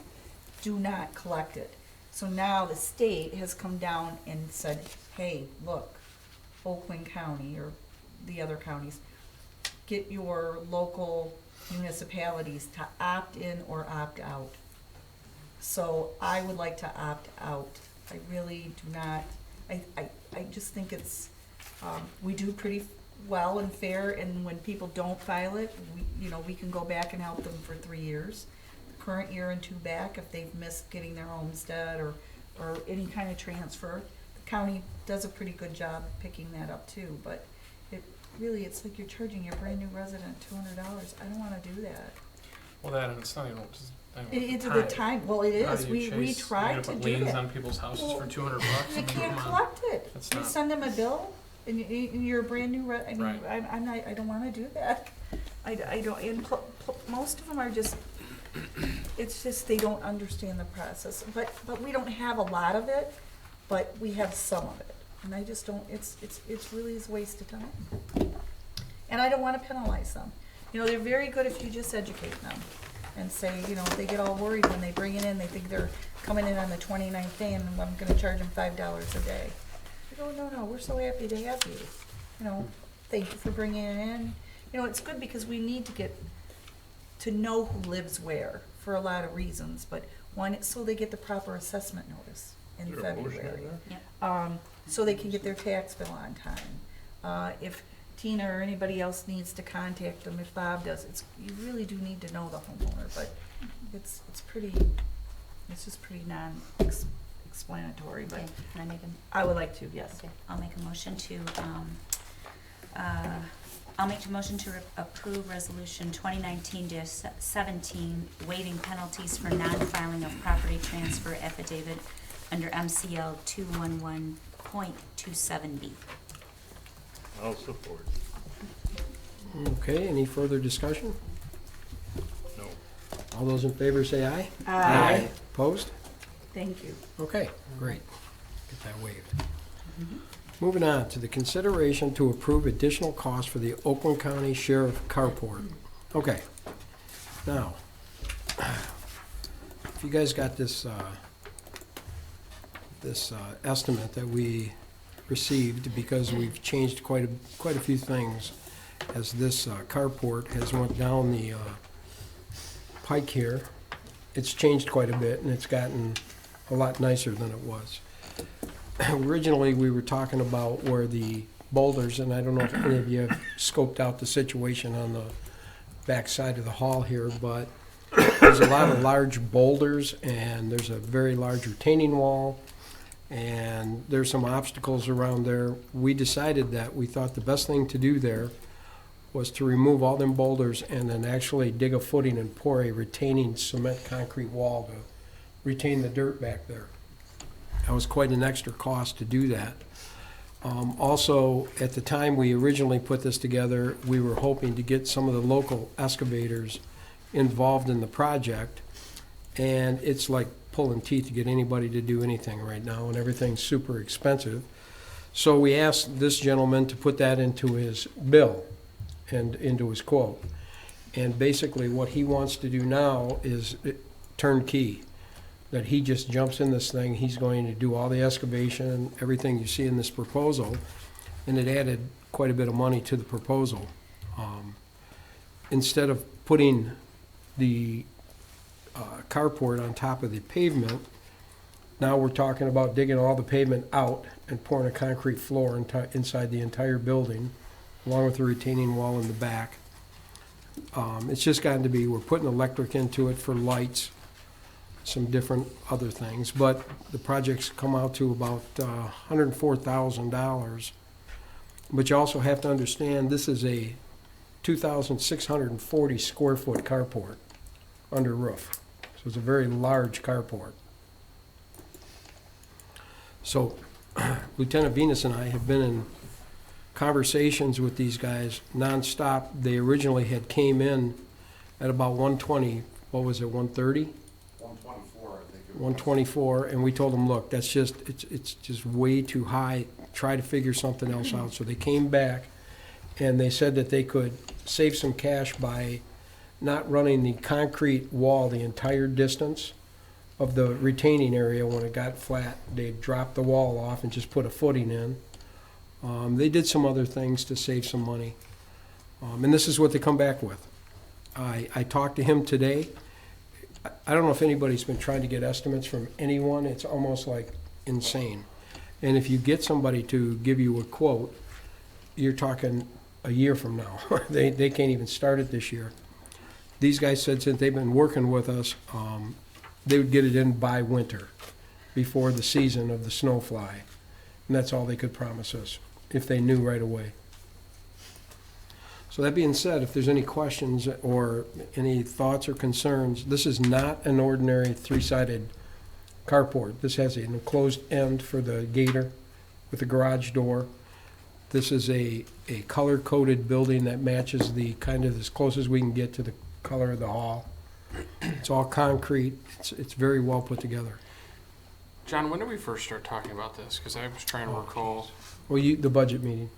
do not collect it. So now the state has come down and said, hey, look, Oakland County or the other counties, get your local municipalities to opt in or opt out. So I would like to opt out. I really do not, I just think it's, we do pretty well and fair, and when people don't file it, we can go back and help them for 3 years. Current year and 2 back, if they've missed getting their homestead or any kind of transfer. The county does a pretty good job picking that up too, but it's like you're charging your brand new resident $200. I don't wanna do that. Well, that, and it's not even just. It's the time, well, it is, we tried to do Put liens that. on people's houses for $200. You can't collect it. That's You not- send them a bill, and you're a brand new, I mean, Right. I'm not, I don't wanna do that. I don't, and most of them are just, it's just they don't understand the process. But we don't have a lot of it, but we have some of it. And I just don't, it's really a waste of time. And I don't wanna penalize them. They're very good if you just educate them and say, they get all worried when they bring it in, they think they're coming in on the 29th day and I'm gonna charge them $5 a day. I go, no, we're so happy to have you. Thank you for bringing it in. It's good because we need to get to know who lives where for a lot of reasons, but one, it's so they get the proper assessment notice in Is there a motion February. in Yep. So they can get their tax bill on time. If Tina or anybody else needs to contact them, if Bob does, you really do need to know the homeowner, but it's just pretty non-explanatory, but Okay, can I make I would like to, yes. Okay, I'll make a motion to, approve resolution 2019-17, waiving penalties for non-filing of property transfer affidavit under MCL 211.27B. I'll support. Okay, any further discussion? No. All those in favor say aye. Aye. Opposed? Thank you. Okay, great. Get that waived. Moving on to the consideration to approve additional costs for the Oakland County Sheriff Carport. Okay, now, if you guys got this, estimate that we received, because we've changed quite a few things as this carport has went down the pike here. It's changed quite a bit, and it's gotten a lot nicer than it was. Originally, we were talking about where the boulders, and I don't know if any of you have scoped out the situation on the back side of the hall here, but there's a lot of large boulders, and there's a very large retaining wall, and there's some obstacles around there. We decided that we thought the best thing to do there was to remove all them boulders and then actually dig a footing and pour a retaining cement concrete wall to retain the dirt back there. That was quite an extra cost to do that. Also, at the time we originally put this together, we were hoping to get some of the local excavators involved in the project. And it's like pulling teeth to get anybody to do anything right now, and everything's super expensive. So we asked this gentleman to put that into his bill and into his quote. And basically what he wants to do now is turnkey, that he just jumps in this thing, he's going to do all the excavation, everything you see in this proposal, and it added quite a bit of money to the proposal. Instead of putting the carport on top of the pavement, now we're talking about digging all the pavement out and pouring a concrete floor inside the entire building, along with the retaining wall in the back. It's just gotten to be, we're putting electric into it for lights, some different other things, but the project's come out to about $104,000. But you also have to understand, this is a 2,640 square foot carport under roof. So it's a very large carport. So Lieutenant Venus and I have been in conversations with these guys nonstop. They originally had came in at about 120, what was it, 130? 124, I think it was. 124, and we told them, look, that's just, it's just way too high. Try to figure something else out. So they came back and they said that they could save some cash by not running the concrete wall the entire distance of the retaining area. When it got flat, they dropped the wall off and just put a footing in. They did some other things to save some money. And this is what they come back with. I talked to him today. I don't know if anybody's been trying to get estimates from anyone. It's almost like insane. And if you get somebody to give you a quote, you're talking a year from now. They can't even start it this year. These guys said since they've been working with us, they would get it in by winter, before the season of the snow fly. And that's all they could promise us, if they knew right away. So that being said, if there's any questions or any thoughts or concerns, this is not an ordinary three-sided carport. This has an enclosed end for the gator with a garage door. This is a color-coded building that matches the kind of as close as we can get to the color of the hall. It's all concrete. It's very well put together. John, when did we first start talking about this? Because I was trying to recall. Well, the budget meeting.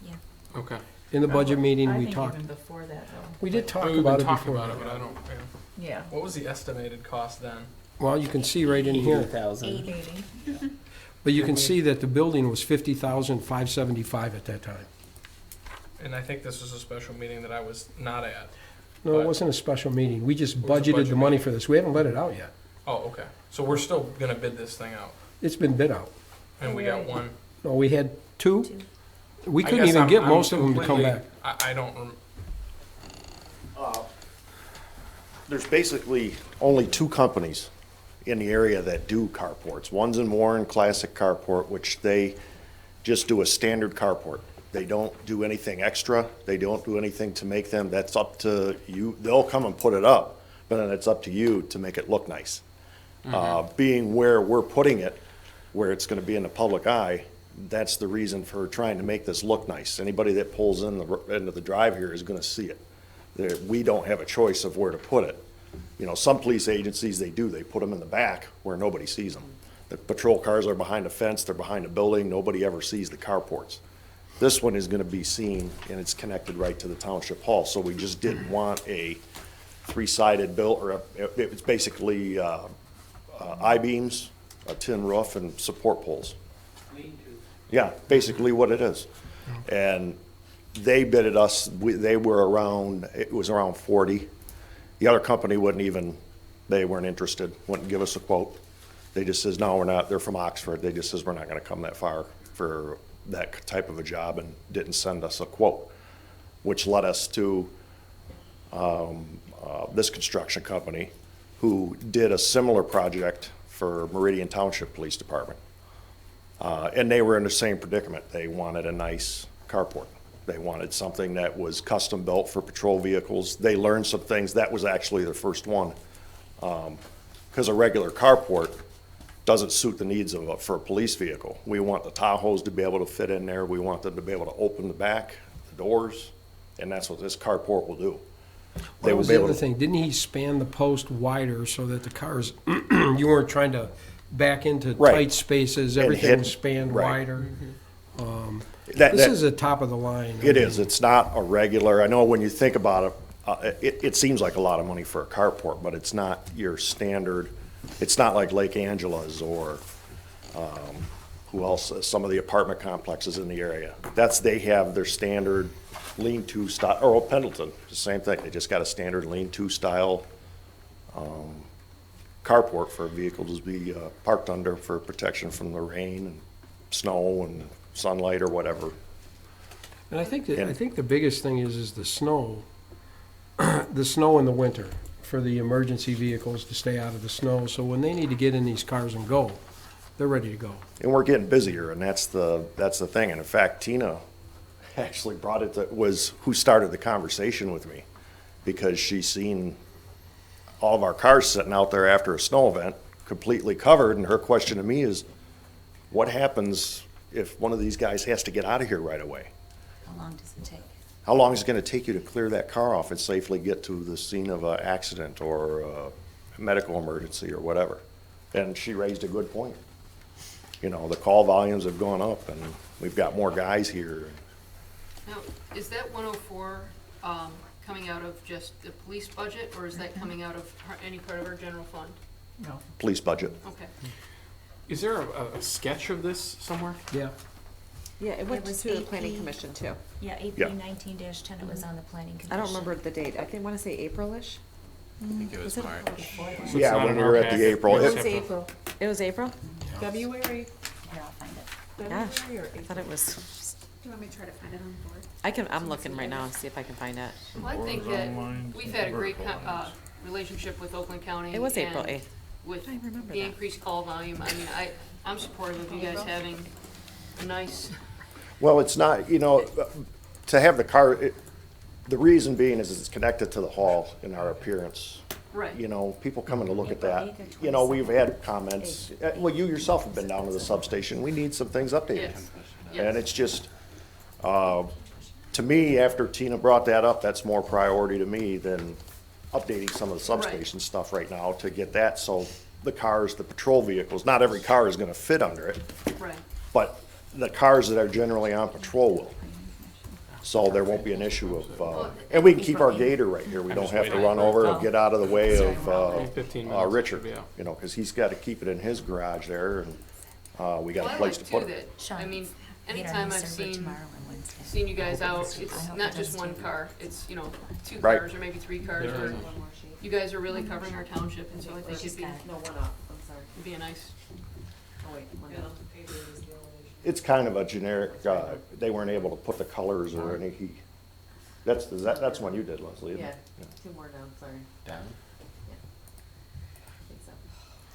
Yeah. Okay. In the budget meeting, I we think talked. even before that, though. We did talk We've been about it talking before. about it, but I don't. Yeah. What was the estimated cost then? Well, you can see right in here. 80,000. 80. But you can see that the building was $50,575 at that time. And I think this was a special meeting that I was not at. No, it But- wasn't a special meeting. We just What was the budgeted budget the money meeting? for this. We haven't let it out yet. Oh, okay. So we're still gonna bid this thing out, It's been bid out. and we got one. No, we had two. We I couldn't guess even I'm- get I'm most of them to come completely- back. I don't. There's basically only two companies in the area that do carports. One's in Warren Classic Carport, which they just do a standard carport. They don't do anything extra. They don't do anything to make them. That's up to you. They'll come and put it up, but then it's up to you to make it look nice. Being where we're putting it, where it's gonna be in the public eye, that's the reason for trying to make this look nice. Anybody that pulls into the drive here is gonna see it. We don't have a choice of where to put it. You know, some police agencies, they do. They put them in the back where nobody sees them. The patrol cars are behind a fence, they're behind a building, nobody ever sees the carports. This one is gonna be seen, and it's connected right to the township hall, so we just didn't want a three-sided it's basically I-beams, a tin roof, and support poles. Yeah, basically what it is. And they bidded us, they were around, it was around 40. The other company they weren't interested, wouldn't give us a quote. They just says, no, we're not, they're from Oxford. They just says, we're not gonna come that far for that type of a job, and didn't send us a quote, which led us to this construction company who did a similar project for Meridian Township Police Department. And they were in the same predicament. They wanted a nice carport. They wanted something that was custom built for patrol vehicles. They learned some things. That was actually the first one. Because a regular carport doesn't suit the needs for a police vehicle. We want the Tahoes to be able to fit in there. We want them to be able to open the back, the doors, and that's what this carport will do. they That will was be the able other to. thing. Didn't he span the post wider so that the cars, you weren't trying to back into Right. tight spaces, And everything hit- was spanned right. wider? That- This that- is a top of the line. It is, it's not a regular, I know when you think about it, it seems like a lot of money for a carport, but it's not your standard, it's not like Lake Angela's or, who else, some of the apartment complexes in the area. They have their standard lean-to style, or Pendleton, the same thing, they just got a standard lean-to style, carport for a vehicle to be parked under for protection from the rain and snow and sunlight or whatever. And I think And- the biggest thing is the snow, the snow in the winter for the emergency vehicles to stay out of the snow. So when they need to get in these cars and go, they're ready to go. And we're getting busier, and that's the thing. And in fact, Tina actually brought it, was who started the conversation with me, because she's seen all of our cars sitting out there after a snow event, completely covered, and her question to me is, what happens if one of these guys has to get out of here right away? How long does it take? How long is it gonna take you to clear that car off and safely get to the scene of an accident or a medical emergency or whatever? And she raised a good point. You know, the call volumes have gone up, and we've got more guys here. Now, is that 104 coming out of just the police budget, or is that coming out of any part of our general fund? No. Police budget. Okay. Is there a sketch of this somewhere? Yeah. Yeah, it went It was to the planning AP. commission too. Yeah, AP Yeah. 19-10, it was on the planning commission. I don't remember the date. I think, want to say April-ish? I think it was Was it March. before that? So it's Yeah, not when in we our were at the packet. April. It It- was April. It was April? February, Here, I'll find it. Gosh, February or I April? thought it was, Do you want me to try to find it on the board? I'm looking right now, see if I can find it. Well, I think Boards that online, we've had a great vertical lines. relationship with Oakland County. It was April and 8th. With I remember the that. increased call volume, I mean, I'm supportive of you guys having a nice, Well, it's not, to have the car, the reason being is it's connected to the hall in our appearance. right. People coming to look at April that. 8th or We've had comments, well, you yourself have been down to the substation, we need some things updated. Yes. And it's just, to me, after Tina brought that up, that's more priority to me than updating some of the substation stuff right now to get that, so the cars, the patrol vehicles, not every car is gonna fit under it, Right. but the cars that are generally on patrol will. So there won't be an issue of, and we can keep our gator right here, we don't have to run over and get out of the way of, 15 minutes Richard, should be out. cause he's gotta keep it in his garage there, and, we got Well, a I place like to too put it. that, I mean, Get our anytime new I've server tomorrow and Wednesday. seen you guys out, I it's hope not it just does one too. car, it's, two Right. cars or maybe three cars. There where is. You guys are really covering our township, and so I think She's got it. No, one up, I'm sorry. it'd be a nice, Oh, wait, one up. It's kind of a generic, they weren't able to put the colors or any, that's one you did, Leslie, isn't Yeah, it? two more down, sorry. Down. Yeah. I think so.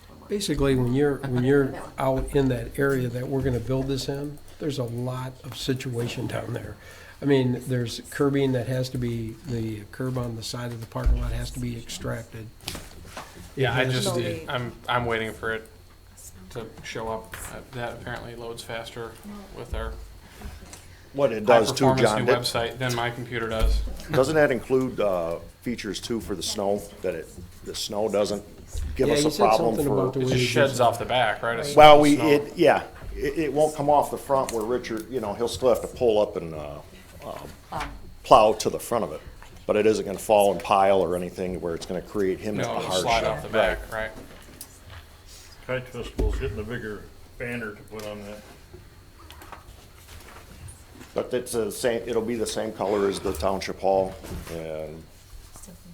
One more. Basically, when you're out in that area that we're gonna build this in, there's a lot of situation down there. I mean, there's curbing that has to be, the curb on the side of the parking lot has to be extracted. Yeah, I It has just, to be- I'm waiting for it to show up. That apparently loads faster with our What it does too, high-performance John, new website than my computer does. doesn't that include, features too for the snow, that the snow doesn't give Yeah, us you a said problem something about for? the It way just it gives sheds them- off the back, right? It's Well, snow. it won't come off the front where Richard, he'll still have to pull up and, plow to the front of it. But it isn't gonna fall and pile or anything where it's gonna create him as No, a it'll hardship. slide off the back, right? Kite Festival's getting a bigger banner to put on that. But it's it'll be the same color as the township hall, and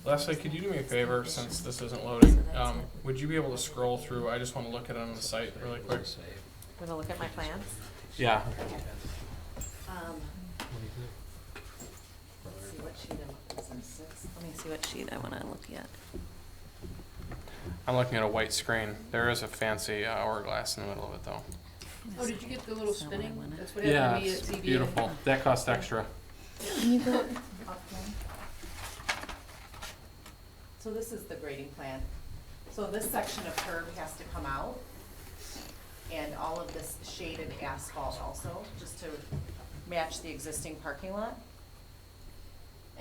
Leslie, could you do me a favor, since this isn't loading? Would you be able to scroll through? I just want to look at it on the site really quick. Wanna look at my plans? Yeah. Let's see what sheet let me see what sheet I wanna look at. I'm looking at a white screen. There is a fancy hourglass in the middle of it, though. oh, did you get the little spinning? That's what Yeah, happened to me at it's ZBA. beautiful. That cost extra. So this is the grading plan. So this section of curb has to come out, and all of this shaded asphalt also, just to match the existing parking lot.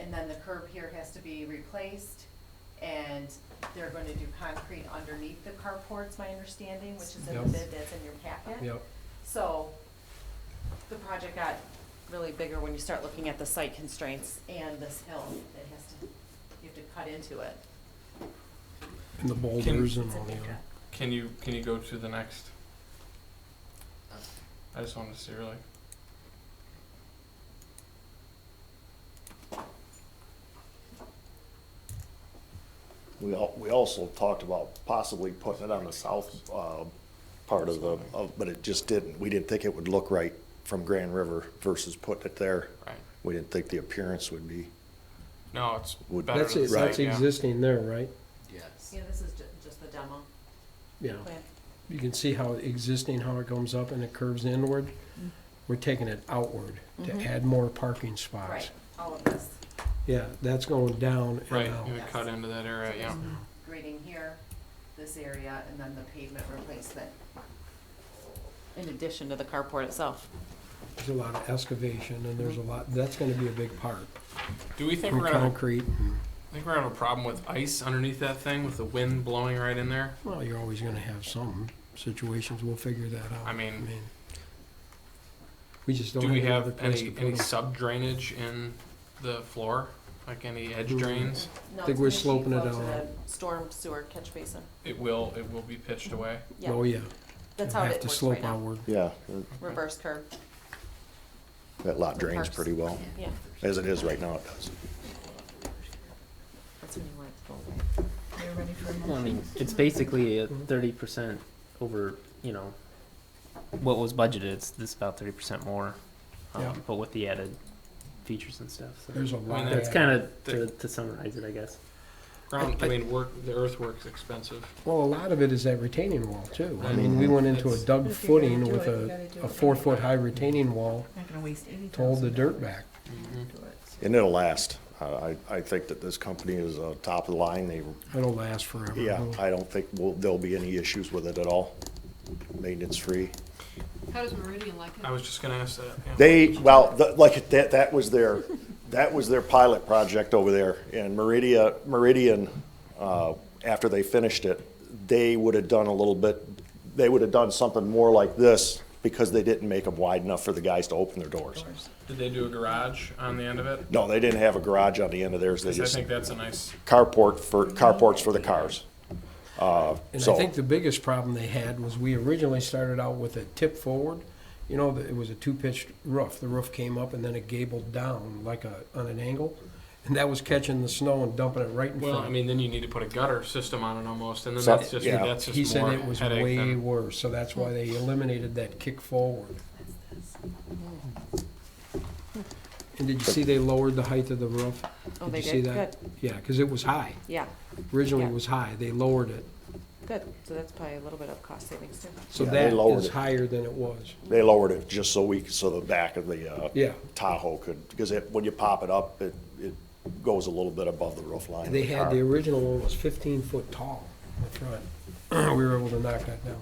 and then the curb here has to be replaced, and they're going to do concrete underneath the carports, my understanding, which is in the Yep. bid that's in your packet. Yep. So the project got really bigger when you start looking at the site constraints and this hill that you have to cut into it. And the boulders and all the other. Can you go to the next? I just wanted to see really. We also talked about possibly putting it on the south part of but it just didn't. We didn't think it would look right from Grand River versus putting it there. Right. We didn't think the appearance would be. No, it's Would- better That's to the it, side, that's yeah. existing there, right? Yeah, this is just the demo Yeah. plan. You can see how existing, how it comes up and it curves inward. We're taking it outward to Mhm. add more parking spots. Right, all of this. Yeah, that's going down and Right, out. you would cut into that area, yeah. Grading here, this area, and then the pavement replacement. In addition to the carport itself. There's a lot of excavation and there's a lot, that's gonna be a big part. Do we think From we're gonna have concrete. I think we're gonna have a problem with ice underneath that thing with the wind blowing right in there? Well, you're always gonna have some situations, we'll figure that out. I mean, we just don't do have we any other have place to any put them. sub drainage in the floor? Like any edge Mm. drains? No, Think it's we're gonna sheet sloping it flow to down. the storm sewer catch basin. It will be pitched away? Yeah. Oh, yeah. That's You'll how have it to works slope right now. outward. Yeah, Reverse curve. that lot drains Parks. pretty well. Yeah. As it is right now, it does. That's when you want it to go away. Are you ready for a Well, I motion? mean, it's basically a 30% over, what was budgeted. It's this about 30% more, Yeah. but with the added features and stuff. So There's a lot. that's of- kind of to summarize it, I guess. Ground, I mean, the earthwork's expensive. Well, a lot of it is that retaining wall too. I mean, we went into a dug If you're gonna footing do with it, you gotta do a it 4-foot high retaining wall Not gonna waste $80,000. to hold the dirt back. And it'll last. I think that this company is top of the line. It'll last forever. Yeah, I don't think there'll be any issues with it at all. Maintenance free. How does Meridian like it? I was just gonna ask that, yeah. That was their pilot project over there. And Meridian, after they finished it, they would have done something more like this because they didn't make them wide enough for the guys to open their doors. Did they do a garage on the end of it? No, they didn't have a garage on the end of theirs. They 'Cause I just think that's a nice, carports for the cars. And I think the biggest problem they had was we originally started out with a tip forward. You know, it was a 2-pitched roof. The roof came up and then it gabled down like on an angle. And that was catching the snow and dumping it right in well, front. I mean, then you need to put a gutter system on it almost, and then So- that's just yeah. He said more it was headache way than. worse, so that's why they eliminated that kick forward. And did you see they lowered the height of the roof? Oh, Did they you see did? that? Yeah, because it was high. Yeah, Originally Yeah. it was high. They lowered it. good. So that's probably a little bit of cost savings too. So Yeah, they that lowered is it. higher than it was. They lowered it just so the back of the Yeah. Tahoe could, because when you pop it up, it goes a little bit above the roof line. of They the had, car. the original one was 15 foot tall in the front. We were able to knock that down.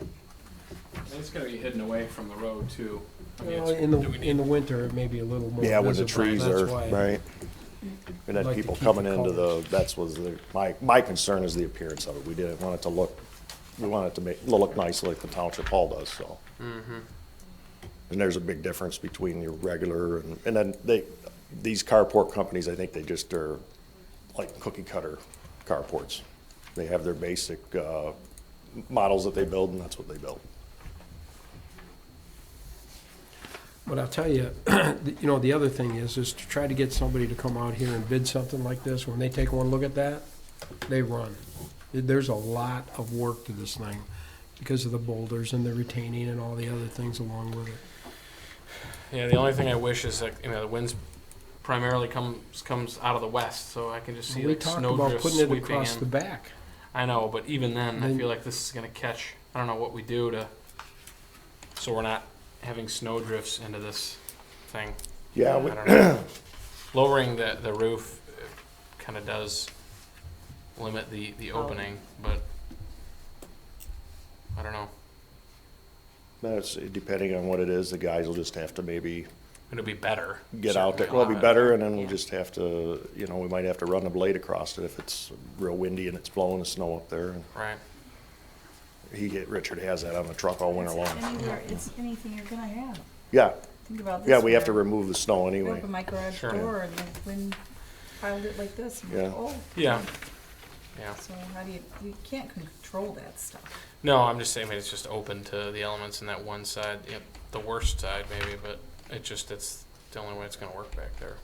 And it's gotta be hidden away from the road too. I mean, Well, it's- in do we the, need- in the winter, it may be a little more Yeah, when the visible. trees That's are, why- right. And then Like to people keep coming the into colors. that's was my concern is the appearance of it. We didn't want it to look, we wanted it to look nice like the township hall does, so. Mhm. And there's a big difference between your regular and then these carport companies, I think they just are like cookie cutter carports. They have their basic, models that they build and that's what they build. But I'll tell you, the other thing is to try to get somebody to come out here and bid something like this. When they take one look at that, they run. There's a lot of work to this thing because of the boulders and the retaining and all the other things along with it. Yeah, the only thing I wish is that, the winds primarily comes out of the west, so I can just see We like talked snow about drifts putting it sweeping across the in. back. I know, but even then, I Then- feel like this is gonna catch, I don't know what we do so we're not having snow drifts into this thing. Yeah, I don't know. Lowering the roof kinda does limit the opening, but I don't know. That's, depending on what it is, the guys will just have to maybe It'll be better. get out there. Certainly a Well, it'll lot be better, and then we'll just have to, we might have to run the blade across it if it's real windy and it's blowing the snow up there. And Right. Richard has that on the truck all winter long. It's anything you're gonna have. Yeah, Think about this. yeah, we have to where remove the snow I anyway. opened my garage Sure. door and the wind piled it like this. And Yeah. Oh. Yeah. Yeah. So how do you can't control that stuff. No, I'm just saying, I mean, it's just open to the elements in that one side, the worst side maybe, but it's the only way it's gonna work back there.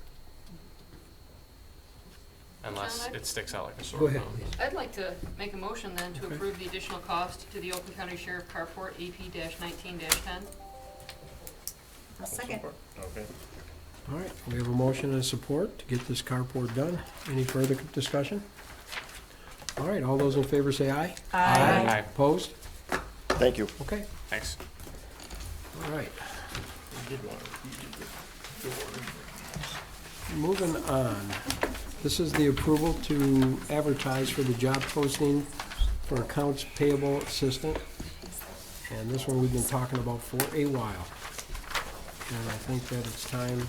Unless John, it sticks out like a sore Go ahead, thumb. please. I'd like to make a motion then to Okay. approve the additional cost to the Oakland County Sheriff Carport AP-19-10. A second. Okay. All right, we have a motion and support to get this carport done. Any further discussion? All right, all those in favor say aye. Aye. Opposed? Thank you. Okay, Thanks. all right. You did want to, Moving on, this is the approval to advertise for the job posting for accounts payable assistant. And this one we've been talking about for a while. And I think that it's time,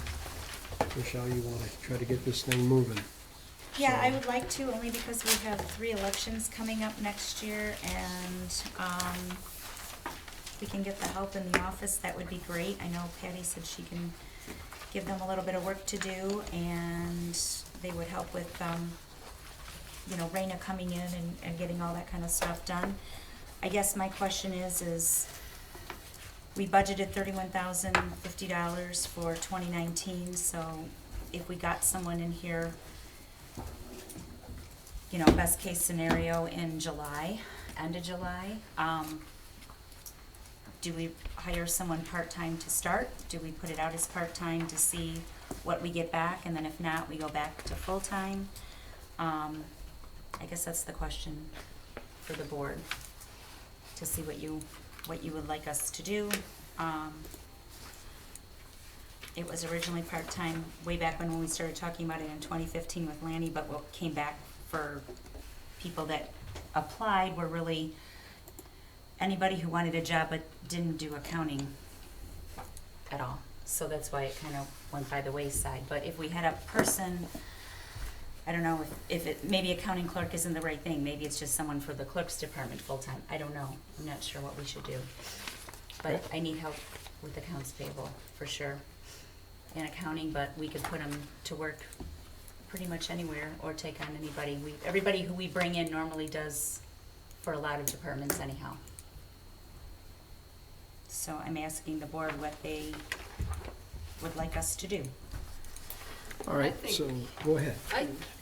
Michelle, you want to try to get this thing moving. Yeah, I would like to, only because we have 3 elections coming up next year, and if we can get the help in the office, that would be great. I know Patty said she can give them a little bit of work to do, and they would help with, Raina coming in and getting all that kind of stuff done. I guess my question is we budgeted $31,050 for 2019, so if we got someone in here, best case scenario in July, end of July, do we hire someone part-time to start? Do we put it out as part-time to see what we get back, and then if not, we go back to full-time? I guess that's the question for the board, to see what you would like us to do. It was originally part-time way back when we started talking about it in 2015 with Lanny, but what came back for people that applied were really anybody who wanted a job but didn't do accounting at all. So that's why it kind of went by the wayside. But if we had a person, I don't know if maybe accounting clerk isn't the right thing. Maybe it's just someone for the clerk's department full-time. I don't know. I'm not sure what we should do. But I need help with accounts payable for sure. And accounting, but we could put them to work pretty much anywhere or take on anybody. Everybody who we bring in normally does for a lot of departments anyhow. So I'm asking the board what they would like us to do. All right, I think- so, go ahead.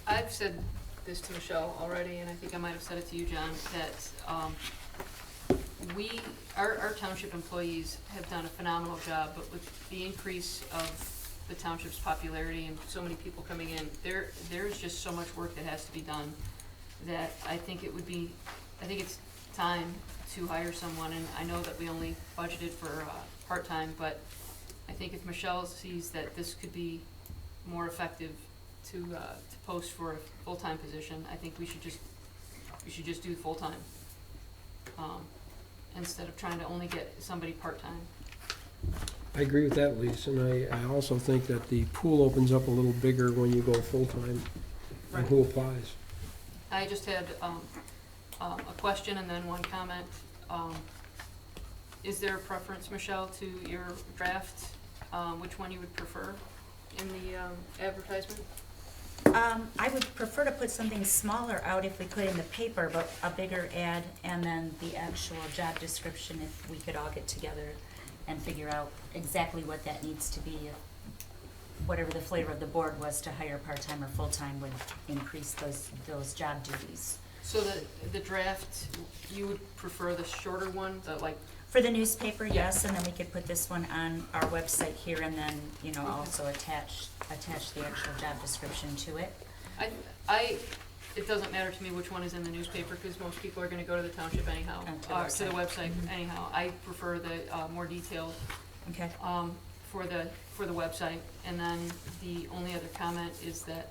I've said this to Michelle already, and I think I might have said it to you, John, that our township employees have done a phenomenal job, but with the increase of the township's popularity and so many people coming in, there's just so much work that has to be done that I think it's time to hire someone, and I know that we only budgeted for part-time, but I think if Michelle sees that this could be more effective to post for a full-time position, I think we should just do full-time, instead of trying to only get somebody part-time. I agree with that, Lisa, and I also think that the pool opens up a little bigger when you go full-time, and who applies. I just had a question and then one comment. Is there a preference, Michelle, to your draft, which one you would prefer in the advertisement? I would prefer to put something smaller out if we could in the paper, but a bigger ad, and then the actual job description if we could all get together and figure out exactly what that needs to be. Whatever the flavor of the board was to hire part-time or full-time would increase those job duties. So the draft, you would prefer the shorter one, For the newspaper, yes, and then we could put this one on our website here, and then, also attach the actual job description to it. It doesn't matter to me which one is in the newspaper, because most people are gonna go to the township anyhow, to the website anyhow. I prefer the more detailed, Okay. for the website. And then the only other comment is that,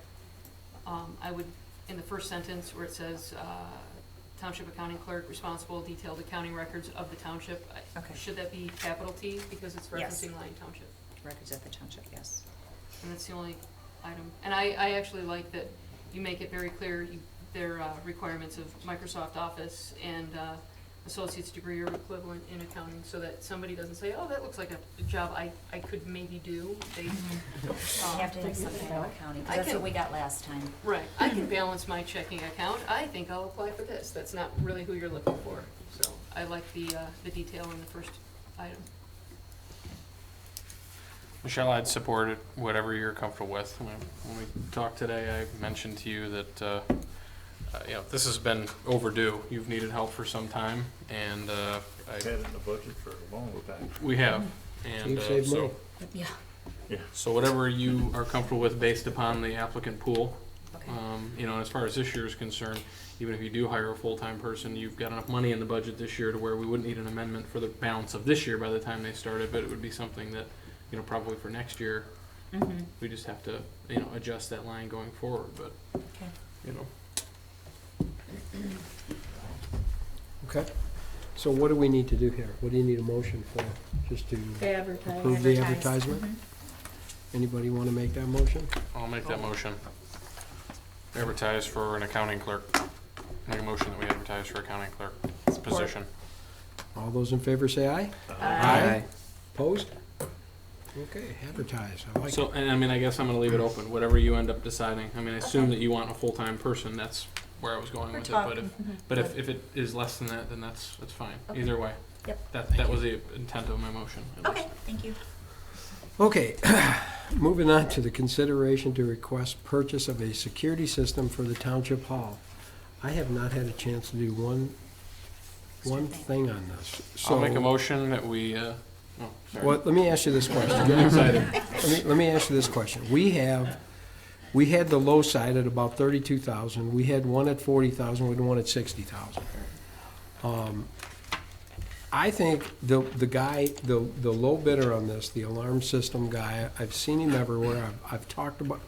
I would, in the first sentence where it says, township accounting clerk responsible detailed accounting records of the township, Okay. should that be capital T, because it's Yes. referencing Lyon Township? Records at the township, yes. And that's the only item. And I actually like that you make it very clear, their requirements of Microsoft Office and associate's degree or equivalent in accounting, so that somebody doesn't say, oh, that looks like a job I could maybe do. They You have to have something about accounting, 'cause I that's can- what we got last time. Right, I can balance my checking account, I think I'll apply for this, that's not really who you're looking for. So I like the detail in the first item. Michelle, I'd support it, whatever you're comfortable with. When we talked today, I mentioned to you that, you know, this has been overdue. You've needed help for some time, and Had it in the budget for a long time. we have. And You've saved so, money. Yeah. Yeah. so whatever you are comfortable with based upon the applicant pool. Okay. You know, as far as this year is concerned, even if you do hire a full-time person, you've got enough money in the budget this year to where we wouldn't need an amendment for the balance of this year by the time they started, but it would be something that, you know, probably for next year, Mm-hmm. we just have to, you know, adjust that line going forward, but, Okay. you know. Okay, so what do we need to do here? What do you need a motion for? Just to Advertise. approve the Advertise. advertisement? Mhm. Anybody want to make that motion? I'll make that motion. Advertise for an accounting clerk. Make a motion that we advertise for accounting clerk position. All those in favor say aye. Aye. Opposed? Okay, advertise, I like it. So, and I mean, I guess I'm gonna leave it open, whatever you end up deciding. I mean, I assume that you want a full-time person, that's where I was going We're with it, but talking, if it is less than that, then that's fine, Okay. either way. Yep. That was the intent of my motion. at least. Okay, thank you. Okay, moving on to the consideration to request purchase of a security system for the township hall. I have not had a chance to do one thing on this. I'll make a So- motion that we, oh, sorry. Well, let me ask you this question. Get excited. Let me ask you this question. We had the low side at about 32,000. We had one at 40,000, we had one at 60,000. I think the guy, the low bidder on this, the alarm system guy, I've seen him everywhere. I've talked about,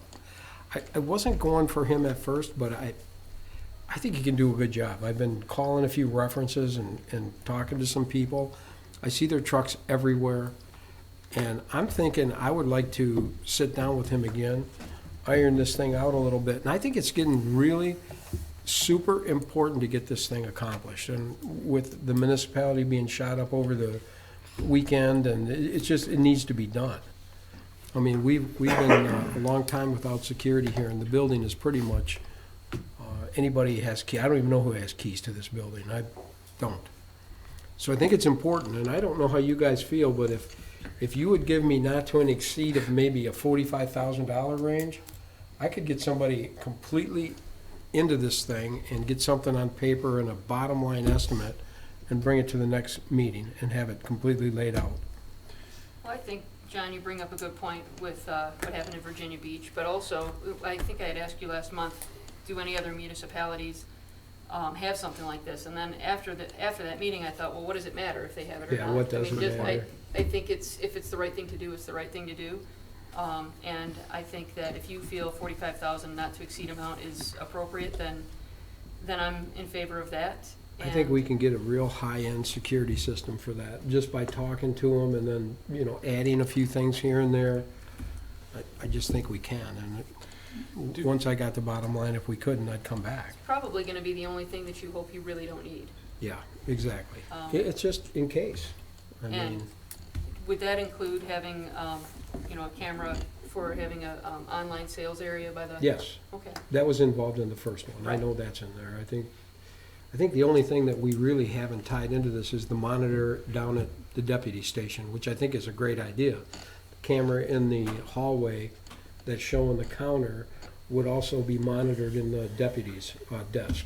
I wasn't going for him at first, but I think he can do a good job. I've been calling a few references and talking to some people. I see their trucks everywhere. And I'm thinking I would like to sit down with him again, iron this thing out a little bit. And I think it's getting really super important to get this thing accomplished. And with the municipality being shot up over the weekend, and it needs to be done. I mean, we've been a long time without security here, and the building is pretty much, anybody has key. I don't even know who has keys to this building. I don't. So I think it's important, and I don't know how you guys feel, but if you would give me not to an exceed of maybe a $45,000 range, I could get somebody completely into this thing and get something on paper and a bottom line estimate and bring it to the next meeting and have it completely laid out. Well, I think, John, you bring up a good point with what happened in Virginia Beach, but also, I think I had asked you last month, do any other municipalities have something like this? And then after that meeting, I thought, well, what does it matter if they have it or not? Yeah, what I mean, does it just- matter? I think if it's the right thing to do, it's the right thing to do. And I think that if you feel 45,000 not to exceed amount is appropriate, then I'm in favor of that. I think we can get a real high-end security system for that, just by talking to them and then, adding a few things here and there. I just think we can, and once I got the bottom line, if we couldn't, I'd come back. Probably gonna be the only thing that you hope you really don't need. Yeah, exactly. It's just in case. I And mean, would that include having, a camera for having a online sales area by the? yes, Okay. that was involved in the first one. I Right. know that's in there. I think the only thing that we really haven't tied into this is the monitor down at the deputy station, which I think is a great idea. The camera in the hallway that's showing the counter would also be monitored in the deputy's desk.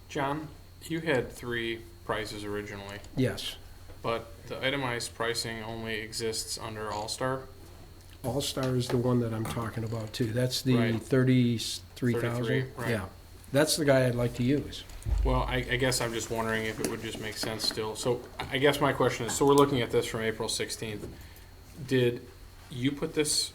John, you had 3 prices originally, Yes. but the itemized pricing only exists under All-Star. All-Star is the one that I'm talking about too. That's the Right. 33,000. 33, right. Yeah, that's the guy I'd like to use. Well, I guess I'm just wondering if it would just make sense still. So I guess my question is, so we're looking at this from April 16th. Did you put this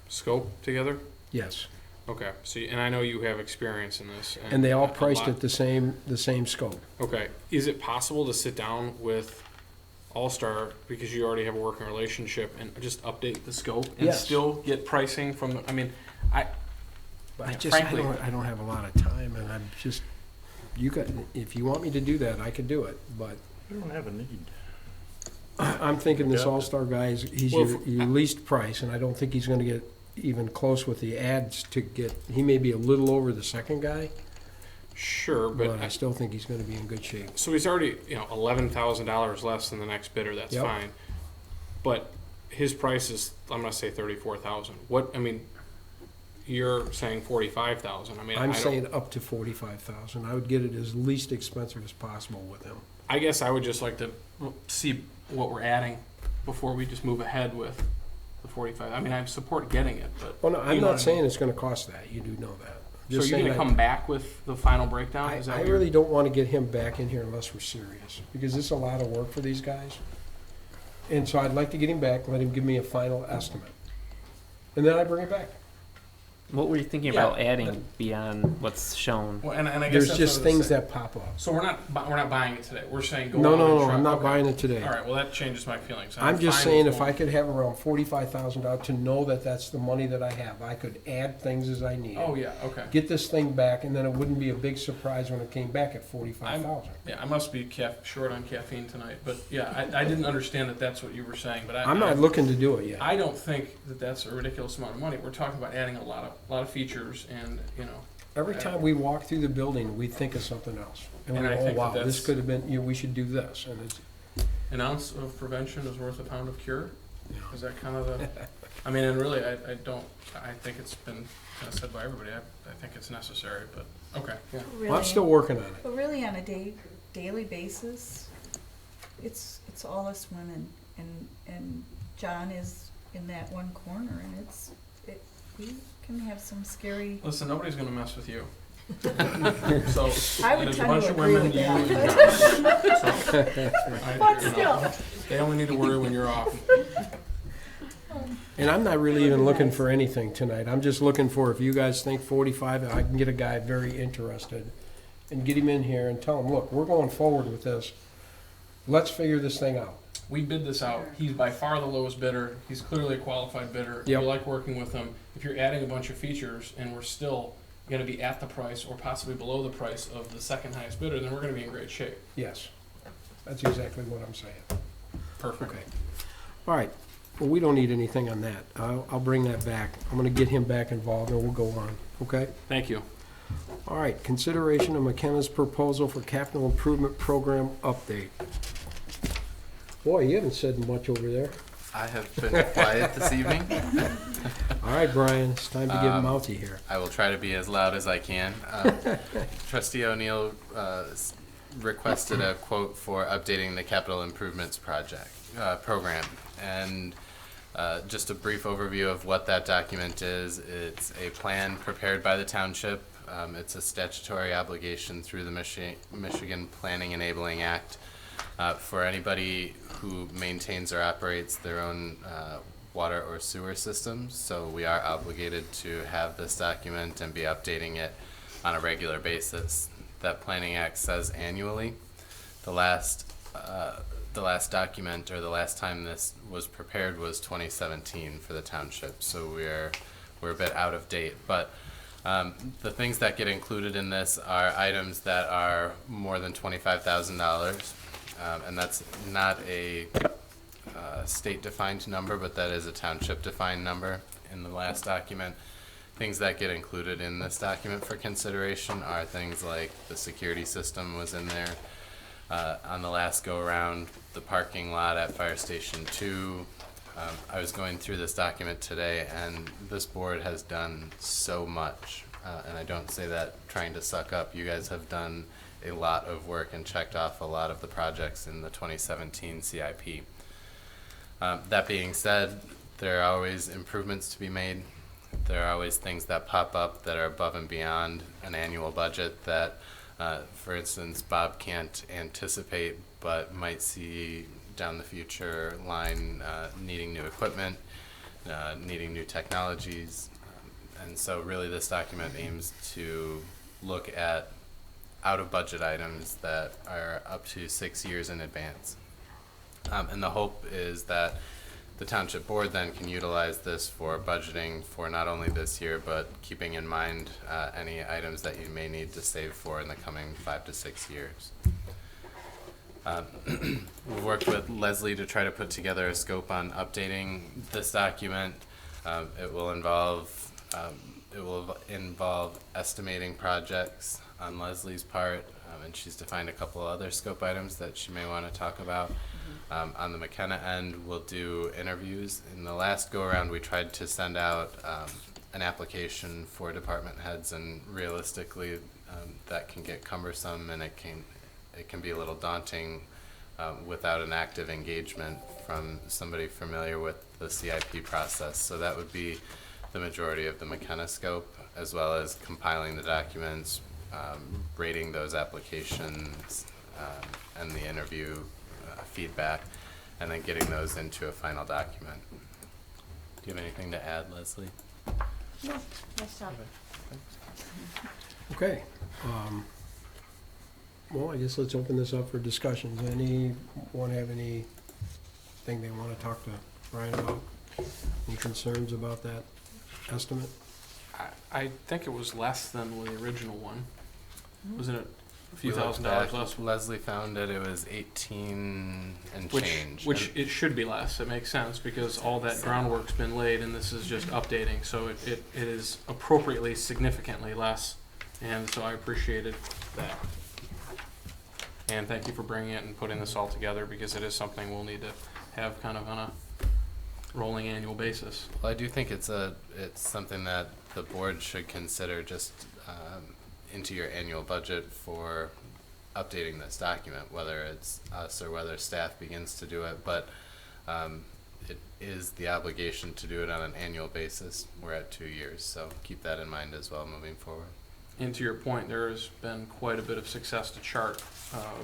scope together? Yes. Okay, see, and I know you have experience in this. And they all a priced lot. at the same scope. Okay, is it possible to sit down with All-Star because you already have a working relationship and just update the scope and Yes. still get pricing from the, I mean, frankly, I don't have a lot of time, and I'm just, if you want me to do that, I could do it, but You don't have a need. I'm thinking this Yeah. All-Star guy he's Well, your least price, and I don't think he's gonna get even close with the ads to get, he may be a little over the second guy, sure, but I still think he's gonna be in good shape. so he's already, $11,000 less than the next bidder, that's Yep. fine. But his price is, I'm gonna say 34,000. You're saying 45,000. I mean, I'm saying up to 45,000. I would get it as least expensive as possible with him. I guess I would just like to see what we're adding before we just move ahead with the 45. I mean, I support getting it, but. Well, no, I'm you know what I not saying mean? it's gonna cost that. You do know that. So Just you're saying gonna I- come back with the final breakdown? Is that I what you're- really don't want to get him back in here unless we're serious, because this is a lot of work for these guys. And so I'd like to get him back, let him give me a final estimate. And then I bring it back. What were you thinking Yeah, about adding beyond what's shown? Well, and I guess There's that's just what I was things saying. that pop up. So we're not buying it today. We're saying go No, out no, and no, try. I'm not Okay. buying it today. All right, well, that changes my feelings. I'm just fine saying with if I going- could have around $45,000 to know that that's the money that I have, I could add things as I need. Oh, yeah, okay. Get this thing back, and then it wouldn't be a big surprise when it came back at 45,000. Yeah, I must be short on caffeine tonight, but yeah, I didn't understand that that's what you were saying, but I'm not looking to do it yet. I don't think that that's a ridiculous amount of money. We're talking about adding a lot of features and, Every time we walk through the building, we think of something else. And we And go, I oh, think wow, that this that's- could have been, we should do this. And it's, an ounce of prevention is worth a pound of cure. Yeah. Is that kind of the, I mean, and really, I think it's been kind of said by everybody. I think it's necessary, but, okay, yeah. well, I'm still working on it. But really on a daily basis, it's all us women, and John is in that one corner, and we can have some scary. Listen, nobody's gonna mess with you. So, I would there's a tend bunch to of agree women, with you and that. John. So, But you know, they only need to worry when you're off. And I'm not really even looking for anything tonight. I'm just looking for, if you guys think 45, I can get a guy very interested and get him in here and tell him, look, we're going forward with this. Let's figure this thing out. We bid this out. He's by far the lowest bidder. He's clearly a qualified bidder. Yep. We like working with him. If you're adding a bunch of features and we're still gonna be at the price or possibly below the price of the second highest bidder, then we're gonna be in great shape. Yes, that's exactly what I'm saying. Perfect. Okay. All right. Well, we don't need anything on that. I'll bring that back. I'm gonna get him back involved and we'll go on, okay? Thank you. All right, consideration of McKenna's proposal for capital improvement program update. Boy, you haven't said much over there. I have been quiet this evening. All right, Brian, it's time to get mouthy here. I will try to be as loud as I can. Trustee O'Neill requested a quote for updating the capital improvements program. And just a brief overview of what that document is. It's a plan prepared by the township. It's a statutory obligation through the Michigan Planning Enabling Act for anybody who maintains or operates their own water or sewer systems. So we are obligated to have this document and be updating it on a regular basis. That Planning Act says annually. The last document, or the last time this was prepared, was 2017 for the township. So we're a bit out of date, but the things that get included in this are items that are more than $25,000, and that's not a state-defined number, but that is a township-defined number in the last document. Things that get included in this document for consideration are things like the security system was in there. On the last go-around, the parking lot at Fire Station 2. I was going through this document today, and this board has done so much, and I don't say that trying to suck up. You guys have done a lot of work and checked off a lot of the projects in the 2017 CIP. That being said, there are always improvements to be made. There are always things that pop up that are above and beyond an annual budget that, for instance, Bob can't anticipate but might see down the future line needing new equipment, needing new technologies. And so really this document aims to look at out-of-budget items that are up to 6 years in advance. And the hope is that the township board then can utilize this for budgeting for not only this year, but keeping in mind any items that you may need to save for in the coming 5 to 6 years. We've worked with Leslie to try to put together a scope on updating this document. It will involve estimating projects on Leslie's part, and she's defined a couple other scope items that she may want to talk about. On the McKenna end, we'll do interviews. In the last go-around, we tried to send out an application for department heads, and realistically, that can get cumbersome, and it can be a little daunting without an active engagement from somebody familiar with the CIP process. So that would be the majority of the McKenna scope, as well as compiling the documents, rating those applications, and the interview feedback, and then getting those into a final document. Do you have anything to add, Leslie? No, nice job. Okay. Well, I guess let's open this up for discussions. Anyone have anything they want to talk to Ryan about? Any concerns about that estimate? I think it was less than the original one. Wasn't it a few We looked $1,000s back, less? Leslie found it was 18 and change. Which And it should be less. It makes sense because all that groundwork's been laid and this is just updating. So it is appropriately significantly less. And so I appreciated that. And thank you for bringing it and putting this all together, because it is something we'll need to have kind of on a rolling annual basis. Well, I do think it's something that the board should consider just into your annual budget for updating this document, whether it's us or whether staff begins to do it. But it is the obligation to do it on an annual basis. We're at 2 years, so keep that in mind as well moving forward. And to your point, there has been quite a bit of success to chart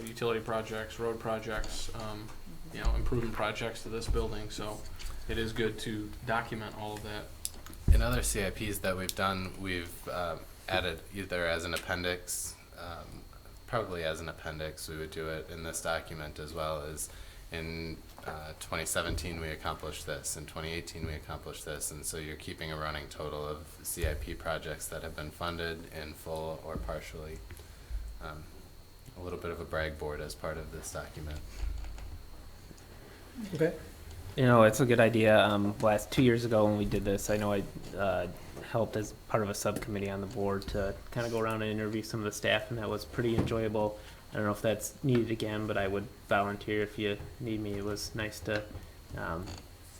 utility projects, road projects, improvement projects to this building. So it is good to document all of that. In other CIPs that we've done, we've added either as an appendix, probably as an appendix, we would do it in this document as well. As in 2017 we accomplished this, in 2018 we accomplished this, and so you're keeping a running total of CIP projects that have been funded in full or partially. A little bit of a brag board as part of this document. Okay. It's a good idea. Last 2 years ago when we did this, I know I helped as part of a subcommittee on the board to kind of go around and interview some of the staff, and that was pretty enjoyable. I don't know if that's needed again, but I would volunteer if you need me. It was nice to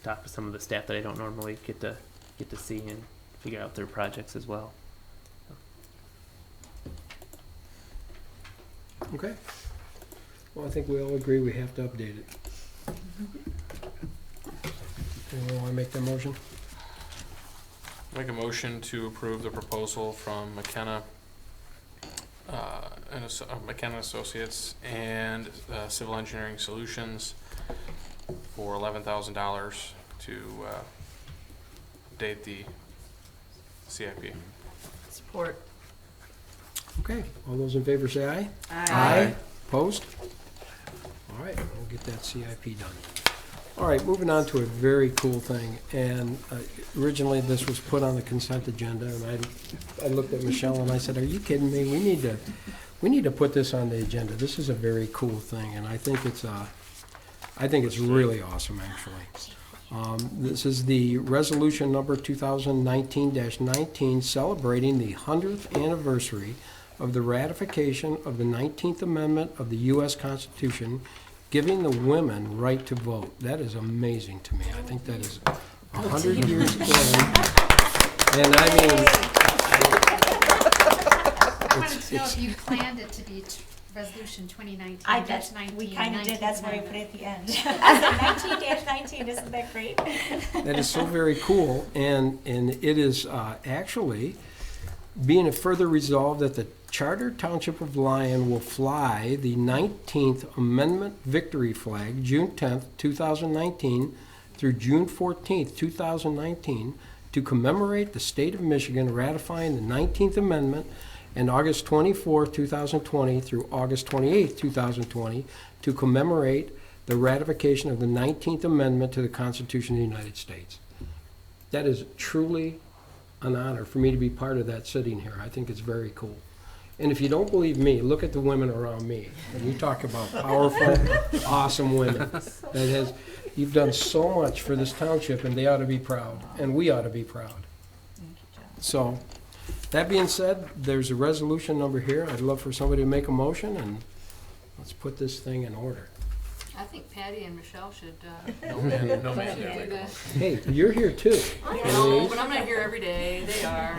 talk to some of the staff that I don't normally get to see and figure out their projects as well. Okay. Well, I think we all agree we have to update it. Anyone want to make that motion? Make a motion to approve the proposal from McKenna McKenna Associates and Civil Engineering Solutions for $11,000 to date the CIP. Support. Okay, all those in favor say aye. Aye. Opposed? All right, we'll get that CIP done. All right, moving on to a very cool thing, and originally this was put on the consent agenda, and I looked at Michelle and I said, "Are you kidding me? We need to put this on the agenda. This is a very cool thing, and I think it's really awesome, actually." This is the resolution number 2019-19, celebrating the 100th anniversary of the ratification of the 19th Amendment of the U.S. Constitution, giving the women right to vote. That is amazing to me. I think that is 100 years old. And I mean, I wanted to know if you planned it to be resolution 2019-19. We kind of did, that's why we put it at the end. I said 19-19, isn't that great? that is so very cool, and it is actually being a further resolved that the Charter Township of Lyon will fly the 19th Amendment Victory Flag June 10th, 2019 through June 14th, 2019 to commemorate the state of Michigan ratifying the 19th Amendment, and August 24th, 2020 through August 28th, 2020 to commemorate the ratification of the 19th Amendment to the Constitution of the United States. That is truly an honor for me to be part of that sitting here. I think it's very cool. And if you don't believe me, look at the women around me. And you talk about powerful, awesome women. You've done so much for this township, and they ought to be proud, and we ought to be proud. So, that being said, there's a resolution number here. I'd love for somebody to make a motion, and let's put this thing in order. I think Patty and Michelle should, No man, no man. do that. Hey, you're here too. I know, but I'm not here every day, they are.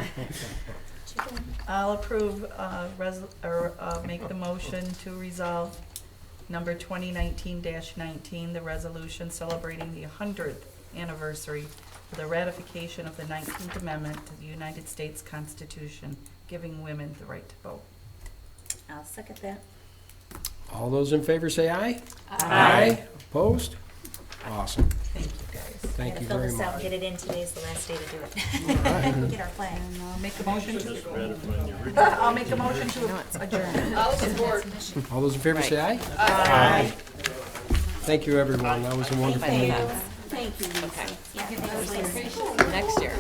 I'll approve, make the motion to resolve number 2019-19, the resolution celebrating the 100th anniversary of the ratification of the 19th Amendment to the United States Constitution, giving women the right to vote. I'll second that. All those in favor say aye. Aye. Opposed? Awesome. Thank you, guys. Thank you very Gotta fill this out and much. get it in. Today's the last day to do it. right. We'll get our flag. And I'll make a motion to, Ratifying the I'll make a motion to adjourn. I'll support. All those in favor say aye. Aye. Thank you, everyone. That was a wonderful meeting. Thank you, Lisa. Next year.